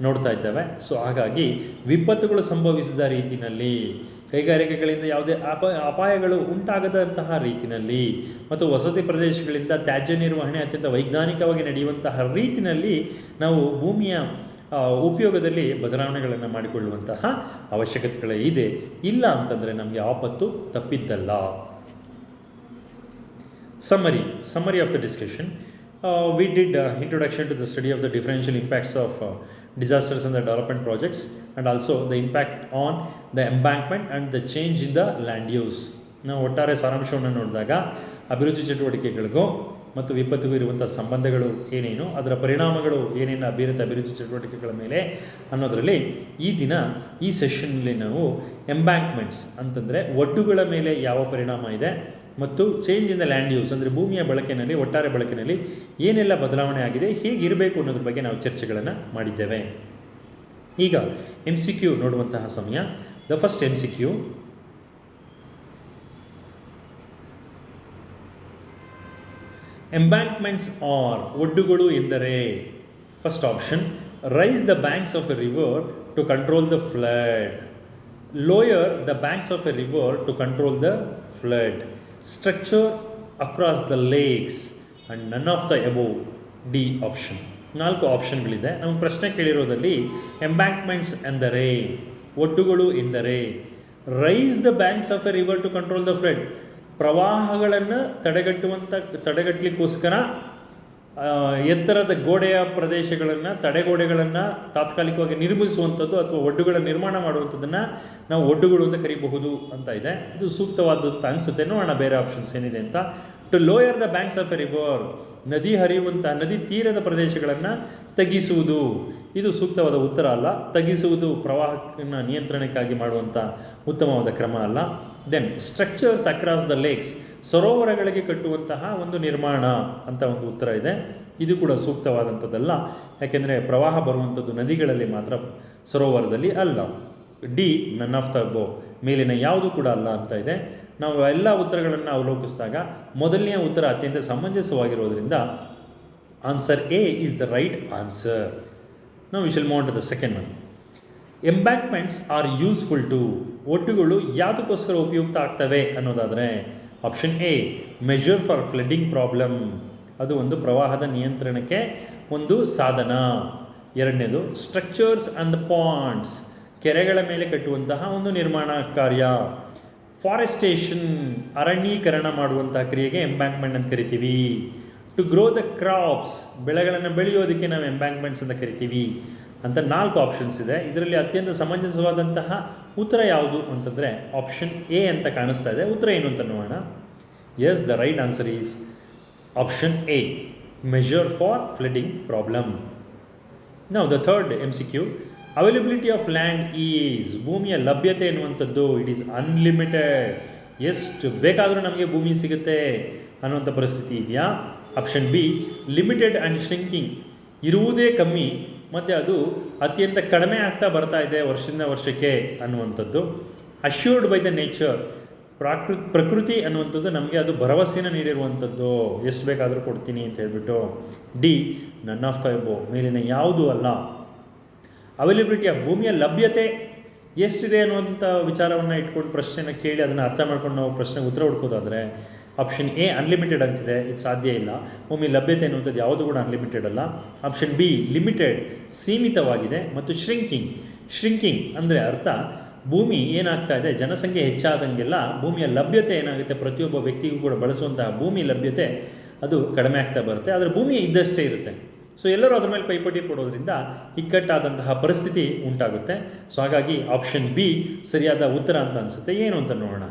ನೋಡ್ತಾ ಇದ್ದೇವೆ. ಸೊ ಹಾಗಾಗಿ ವಿಪತ್ತುಗಳು ಸಂಭವಿಸಿದ ರೀತಿಯಲ್ಲಿ, ಕೈಗಾರಿಕೆಗಳಿಂದ ಯಾವುದೇ ಅಪಾಯಗಳು ಉಂಟಾಗದಂತಹ ರೀತಿಯಲ್ಲಿ ಮತ್ತು ವಸತಿ ಪ್ರದೇಶಗಳಿಂದ ತ್ಯಾಜ್ಯ ನಿರ್ವಹಣೆ ಅತ್ಯಂತ ವೈಜ್ಞಾನಿಕವಾಗಿ ನಡೆಯುವಂತಹ ರೀತಿಯಲ್ಲಿ ನಾವು ಭೂಮಿಯ ಉಪಯೋಗದಲ್ಲಿ ಬದಲಾವಣೆಗಳನ್ನು ಮಾಡಿಕೊಳ್ಳುವಂತಹ ಅವಶ್ಯಕತೆಗಳೇ ಇದೆ. ಇಲ್ಲ ಅಂತಂದರೆ ನಮಗೆ ಆಪತ್ತು ತಪ್ಪಿದ್ದಲ್ಲ. Summary of the discussion. We did introduction to the study of the differential impacts of disasters and the development projects, and also the impact on the embankment and the change in the land use. ನಾವು ಒಟ್ಟಾರೆ ಸಾರಾಂಶವನ್ನು ನೋಡಿದಾಗ ಅಭಿವೃದ್ಧಿ ಚಟುವಟಿಕೆಗಳಿಗೂ ಮತ್ತು ವಿಪತ್ತಿಗೂ ಇರುವಂಥ ಸಂಬಂಧಗಳು ಏನೇನು, ಅದರ ಪರಿಣಾಮಗಳು ಏನೇನು ಅಭಿವೃದ್ಧಿ ಚಟುವಟಿಕೆಗಳ ಮೇಲೆ ಅನ್ನೋದರಲ್ಲಿ ಈ ಸೆಷನ್ನಲ್ಲಿ ನಾವು ಎಂಬ್ಯಾಂಕ್ಮೆಂಟ್ಸ್ ಅಂತಂದರೆ ಒಡ್ಡುಗಳ ಮೇಲೆ ಯಾವ ಪರಿಣಾಮ ಇದೆ ಮತ್ತು change in the land use ಅಂದರೆ ಭೂಮಿಯ ಬಳಕೆಯಲ್ಲಿ, ಒಟ್ಟಾರೆ ಬಳಕೆಯಲ್ಲಿ ಏನೆಲ್ಲ ಬದಲಾವಣೆ ಆಗಿದೆ, ಹೇಗಿರಬೇಕು ಅನ್ನೋದ್ರ ಬಗ್ಗೆ ನಾವು ಚರ್ಚೆಗಳನ್ನು ಮಾಡಿದ್ದೇವೆ. ಈಗ MCQ ನೋಡುವಂತಹ ಸಮಯ. The first MCQ, embankments or ಒಡ್ಡುಗಳು ಎಂದರೆ, first option rise the banks of a river to control the flood, lower the banks of a river to control the flood, structure across the lakes and none of the above, D option. 4 ಆಪ್ಷನ್ಗಳಿದೆ. ನಮಗೆ ಪ್ರಶ್ನೆ ಕೇಳಿರೋದಲ್ಲಿ embankments ಎಂದರೆ, ಒಡ್ಡುಗಳು ಎಂದರೆ, rise the banks of a river to control the flood, ಪ್ರವಾಹಗಳನ್ನು ತಡೆಗಟ್ಟಲಿಕ್ಕೋಸ್ಕರ ಎತ್ತರದ ಗೋಡೆಯ ಪ್ರದೇಶಗಳನ್ನು, ತಡೆಗೋಡೆಗಳನ್ನು ತಾತ್ಕಾಲಿಕವಾಗಿ ನಿರ್ಮಿಸುವಂಥದ್ದು ಅಥವಾ ಒಡ್ಡುಗಳ ನಿರ್ಮಾಣ ಮಾಡುವಂಥದ್ದನ್ನು ನಾವು ಒಡ್ಡುಗಳು ಅಂತ ಕರೀಬಹುದು ಅಂತ ಇದೆ. ಇದು ಸೂಕ್ತವಾದಂಥ ಅನಿಸುತ್ತೆ. ನೋಡೋಣ ಬೇರೆ ಆಪ್ಷನ್ಸ್ ಏನಿದೆ ಅಂತ. To lower the banks of a river, ನದಿ ಹರಿಯುವಂತಹ ನದಿ ತೀರದ ಪ್ರದೇಶಗಳನ್ನು ತಗ್ಗಿಸುವುದು. ಇದು ಸೂಕ್ತವಾದ ಉತ್ತರ ಅಲ್ಲ. ತಗ್ಗಿಸುವುದು ಪ್ರವಾಹನ ನಿಯಂತ್ರಣಕ್ಕಾಗಿ ಮಾಡುವಂಥ ಉತ್ತಮವಾದ ಕ್ರಮ ಅಲ್ಲ. Then structures across the lakes, ಸರೋವರಗಳಿಗೆ ಕಟ್ಟುವಂತಹ ಒಂದು ನಿರ್ಮಾಣ ಅಂತ ಒಂದು ಉತ್ತರ ಇದೆ. ಇದು ಕೂಡ ಸೂಕ್ತವಾದಂಥದ್ದಲ್ಲ, ಯಾಕೆಂದರೆ ಪ್ರವಾಹ ಬರುವಂಥದ್ದು ನದಿಗಳಲ್ಲಿ ಮಾತ್ರ, ಸರೋವರದಲ್ಲಿ ಅಲ್ಲ. D none of the above, ಮೇಲಿನ ಯಾವುದು ಕೂಡ ಅಲ್ಲ ಅಂತ ಇದೆ. ನಾವು ಎಲ್ಲ ಉತ್ತರಗಳನ್ನು ಅವಲೋಕಿಸಿದಾಗ ಮೊದಲನೆಯ ಉತ್ತರ ಅತ್ಯಂತ ಸಮಂಜಸವಾಗಿರೋದ್ರಿಂದ answer A is the right answer. ನಾವು we shall move on to the second one. Embankments are useful to, ಒಡ್ಡುಗಳು ಯಾವುದಕ್ಕೋಸ್ಕರ ಉಪಯುಕ್ತ ಆಗ್ತವೆ ಅನ್ನೋದಾದರೆ option A measure for flooding problem, ಅದು ಒಂದು ಪ್ರವಾಹದ ನಿಯಂತ್ರಣಕ್ಕೆ ಒಂದು ಸಾಧನ. ಎರಡನೇದು ಸ್ಟ್ರಕ್ಚರ್ಸ್ ಆ್ಯಂಡ್ ಪಾಂಡ್ಸ್, ಕೆರೆಗಳ ಮೇಲೆ ಕಟ್ಟುವಂತಹ ಒಂದು ನಿರ್ಮಾಣ ಕಾರ್ಯ. ಫಾರೆಸ್ಟೇಷನ್, ಅರಣ್ಯೀಕರಣ ಮಾಡುವಂತಹ ಕ್ರಿಯೆಗೆ ಎಂಬ್ಯಾಂಕ್ಮೆಂಟ್ ಅಂತ ಕರಿತೀವಿ. ಟು ಗ್ರೋ ದ ಕ್ರಾಪ್ಸ್, ಬೆಳೆಗಳನ್ನು ಬೆಳೆಯೋದಕ್ಕೆ ನಾವು ಎಂಬ್ಯಾಂಕ್ಮೆಂಟ್ಸ್ ಅಂತ ಕರಿತೀವಿ ಅಂತ 4 ಆಪ್ಷನ್ಸ್ ಇದೆ. ಇದರಲ್ಲಿ ಅತ್ಯಂತ ಸಮಂಜಸವಾದಂತಹ ಉತ್ತರ ಯಾವುದು ಅಂತಂದರೆ ಆಪ್ಷನ್ ಎ ಅಂತ ಕಾಣಿಸ್ತಾ ಇದೆ. ಉತ್ತರ ಏನು ಅಂತ ನೋಡೋಣ. Yes, the right answer is option A, measure for flooding problem. ನಾವು the third MCQ, availability of land is, ಭೂಮಿಯ ಲಭ್ಯತೆ ಎನ್ನುವಂಥದ್ದು ಇಟ್ ಈಸ್ ಅನ್ಲಿಮಿಟೆಡ್, ಎಷ್ಟು ಬೇಕಾದರೂ ನಮಗೆ ಭೂಮಿ ಸಿಗುತ್ತೆ ಅನ್ನುವಂಥ ಪರಿಸ್ಥಿತಿ ಇದೆಯಾ? Option B limited and shrinking, ಇರುವುದೇ ಕಮ್ಮಿ ಮತ್ತು ಅದು ಅತ್ಯಂತ ಕಡಿಮೆ ಆಗ್ತಾ ಬರ್ತಾ ಇದೆ ವರ್ಷದಿಂದ ವರ್ಷಕ್ಕೆ ಅನ್ನುವಂಥದ್ದು. ಅಶ್ಯೂರ್ಡ್ ಬೈ ದ ನೇಚರ್, ಪ್ರಕೃತಿ ಅನ್ನುವಂಥದ್ದು ನಮಗೆ ಅದು ಭರವಸೆನ ನೀಡಿರುವಂಥದ್ದು, ಎಷ್ಟು ಬೇಕಾದರೂ ಕೊಡ್ತೀನಿ ಅಂತ ಹೇಳ್ಬಿಟ್ಟು. D none of the above, ಮೇಲಿನ ಯಾವುದೂ ಅಲ್ಲ. ಅವೈಲಬಿಲಿಟಿ ಆಫ್, ಭೂಮಿಯ ಲಭ್ಯತೆ ಎಷ್ಟಿದೆ ಅನ್ನುವಂಥ ವಿಚಾರವನ್ನು ಇಟ್ಕೊಂಡು ಪ್ರಶ್ನೆನ ಕೇಳಿ ಅದನ್ನು ಅರ್ಥ ಮಾಡ್ಕೊಂಡು ನಾವು ಪ್ರಶ್ನೆಗೆ ಉತ್ತರ ಹುಡ್ಕೋದಾದರೆ ಆಪ್ಷನ್ ಎ ಅನ್ಲಿಮಿಟೆಡ್ ಅಂತಿದೆ, ಇದು ಸಾಧ್ಯ ಇಲ್ಲ. ಭೂಮಿ ಲಭ್ಯತೆ ಅನ್ನುವಂಥದ್ದು ಯಾವುದು ಕೂಡ ಅನ್ಲಿಮಿಟೆಡ್ ಅಲ್ಲ. ಆಪ್ಷನ್ ಬಿ ಲಿಮಿಟೆಡ್, ಸೀಮಿತವಾಗಿದೆ. ಮತ್ತು ಶ್ರಿಂಕಿಂಗ್ ಅಂದರೆ ಅರ್ಥ ಭೂಮಿ ಏನಾಗ್ತಾ ಇದೆ, ಜನಸಂಖ್ಯೆ ಹೆಚ್ಚಾದಂಗೆಲ್ಲ ಭೂಮಿಯ ಲಭ್ಯತೆ ಏನಾಗುತ್ತೆ, ಪ್ರತಿಯೊಬ್ಬ ವ್ಯಕ್ತಿಗೂ ಕೂಡ ಬಳಸುವಂತಹ ಭೂಮಿ ಲಭ್ಯತೆ ಅದು ಕಡಿಮೆ ಆಗ್ತಾ ಬರುತ್ತೆ. ಆದರೆ ಭೂಮಿ ಇದ್ದಷ್ಟೇ ಇರುತ್ತೆ. ಸೊ ಎಲ್ಲರೂ ಅದ್ರ ಮೇಲೆ ಪೈಪೋಟಿ ಕೊಡೋದ್ರಿಂದ ಇಕ್ಕಟ್ಟಾದಂತಹ ಪರಿಸ್ಥಿತಿ ಉಂಟಾಗುತ್ತೆ. ಸೊ ಹಾಗಾಗಿ ಆಪ್ಷನ್ ಬಿ ಸರಿಯಾದ ಉತ್ತರ ಅಂತ ಅನಿಸುತ್ತೆ. ಏನು ಅಂತ ನೋಡೋಣ.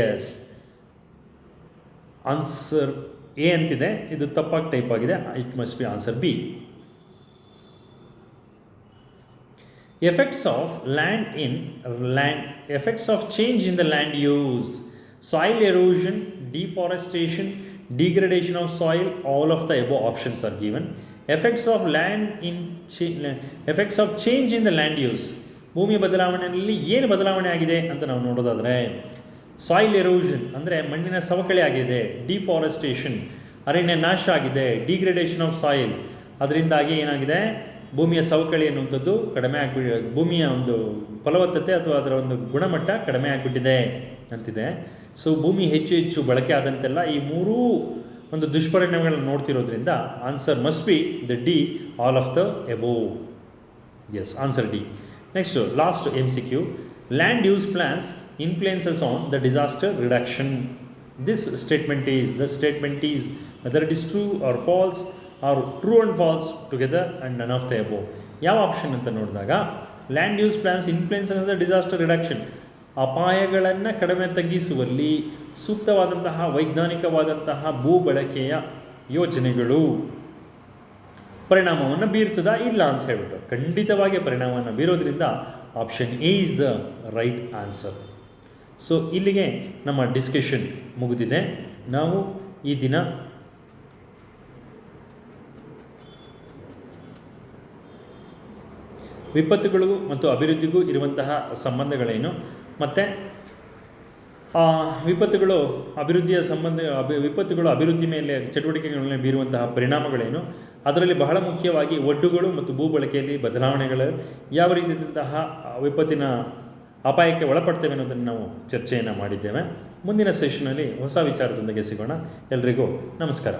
ಎಸ್, ಆನ್ಸರ್ ಎ ಅಂತಿದೆ, ಇದು ತಪ್ಪಾಗಿ ಟೈಪ್ ಆಗಿದೆ. It must B answer B. Effects of change in the land use, soil erosion, deforestation, degradation of soil, all of the above options are given. Effects of change in the land use, ಭೂಮಿ ಬದಲಾವಣೆಯಲ್ಲಿ ಏನು ಬದಲಾವಣೆ ಆಗಿದೆ ಅಂತ ನಾವು ನೋಡೋದಾದರೆ soil erosion ಅಂದರೆ ಮಣ್ಣಿನ ಸವಕಳಿ ಆಗಿದೆ, ಡಿಫಾರೆಸ್ಟೇಷನ್ ಅರಣ್ಯ ನಾಶ ಆಗಿದೆ, ಡಿಗ್ರೇಡೇಷನ್ ಆಫ್ ಸಾಯಿಲ್ ಅದರಿಂದಾಗಿ ಏನಾಗಿದೆ, ಭೂಮಿಯ ಸವಕಳಿ ಅನ್ನುವಂಥದ್ದು ಕಡಿಮೆ ಆಗಿಬಿಟ್ಟಿದೆ, ಭೂಮಿಯ ಒಂದು ಫಲವತ್ತತೆ ಅಥವಾ ಅದರ ಒಂದು ಗುಣಮಟ್ಟ ಕಡಿಮೆ ಆಗಿಬಿಟ್ಟಿದೆ ಅಂತಿದೆ. ಸೊ ಭೂಮಿ ಹೆಚ್ಚು ಬಳಕೆ ಆದಂತೆಲ್ಲ ಈ ಮೂರೂ ಒಂದು ದುಷ್ಪರಿಣಾಮಗಳನ್ನು ನೋಡ್ತಿರೋದ್ರಿಂದ answer must be the D, all of the above. Yes, answer D. Next last MCQ, land use plans influences on the disaster reduction. This statement is whether it is true or false or true and false together and none of the above. ಯಾವ option ಅಂತ ನೋಡಿದಾಗ land use plans influences on the disaster reduction, ಅಪಾಯಗಳನ್ನು ಕಡಿಮೆ ತಗ್ಗಿಸುವಲ್ಲಿ ಸೂಕ್ತವಾದಂತಹ ವೈಜ್ಞಾನಿಕವಾದಂತಹ ಭೂ ಬಳಕೆಯ ಯೋಜನೆಗಳು ಪರಿಣಾಮವನ್ನು ಬೀರ್ತದ ಇಲ್ಲ ಅಂತ ಹೇಳ್ಬಿಟ್ಟು ಖಂಡಿತವಾಗಿ ಪರಿಣಾಮವನ್ನು ಬೀರೋದ್ರಿಂದ option A is the right answer. So ಇಲ್ಲಿಗೆ ನಮ್ಮ ಡಿಸ್ಕಷನ್ ಮುಗಿದಿದೆ. ನಾವು ಈ ದಿನ ವಿಪತ್ತುಗಳಿಗೂ ಮತ್ತು ಅಭಿವೃದ್ಧಿಗೂ ಇರುವಂತಹ ಸಂಬಂಧಗಳೇನು, ಮತ್ತು ವಿಪತ್ತುಗಳು ಅಭಿವೃದ್ಧಿ ಮೇಲೆ ಚಟುವಟಿಕೆಗಳ ಮೇಲೆ ಬೀರುವಂತಹ ಪರಿಣಾಮಗಳೇನು, ಅದರಲ್ಲಿ ಬಹಳ ಮುಖ್ಯವಾಗಿ ಒಡ್ಡುಗಳು ಮತ್ತು ಭೂ ಬಳಕೆಯಲ್ಲಿ ಬದಲಾವಣೆಗಳು ಯಾವ ರೀತಿಯಾದಂತಹ ವಿಪತ್ತಿನ ಅಪಾಯಕ್ಕೆ ಒಳಪಡ್ತೇವೆ ಅನ್ನೋದನ್ನು ನಾವು ಚರ್ಚೆಯನ್ನು ಮಾಡಿದ್ದೇವೆ. ಮುಂದಿನ ಸೆಷನಲ್ಲಿ ಹೊಸ ವಿಚಾರದೊಂದಿಗೆ ಸಿಗೋಣ. ಎಲ್ರಿಗೂ ನಮಸ್ಕಾರ.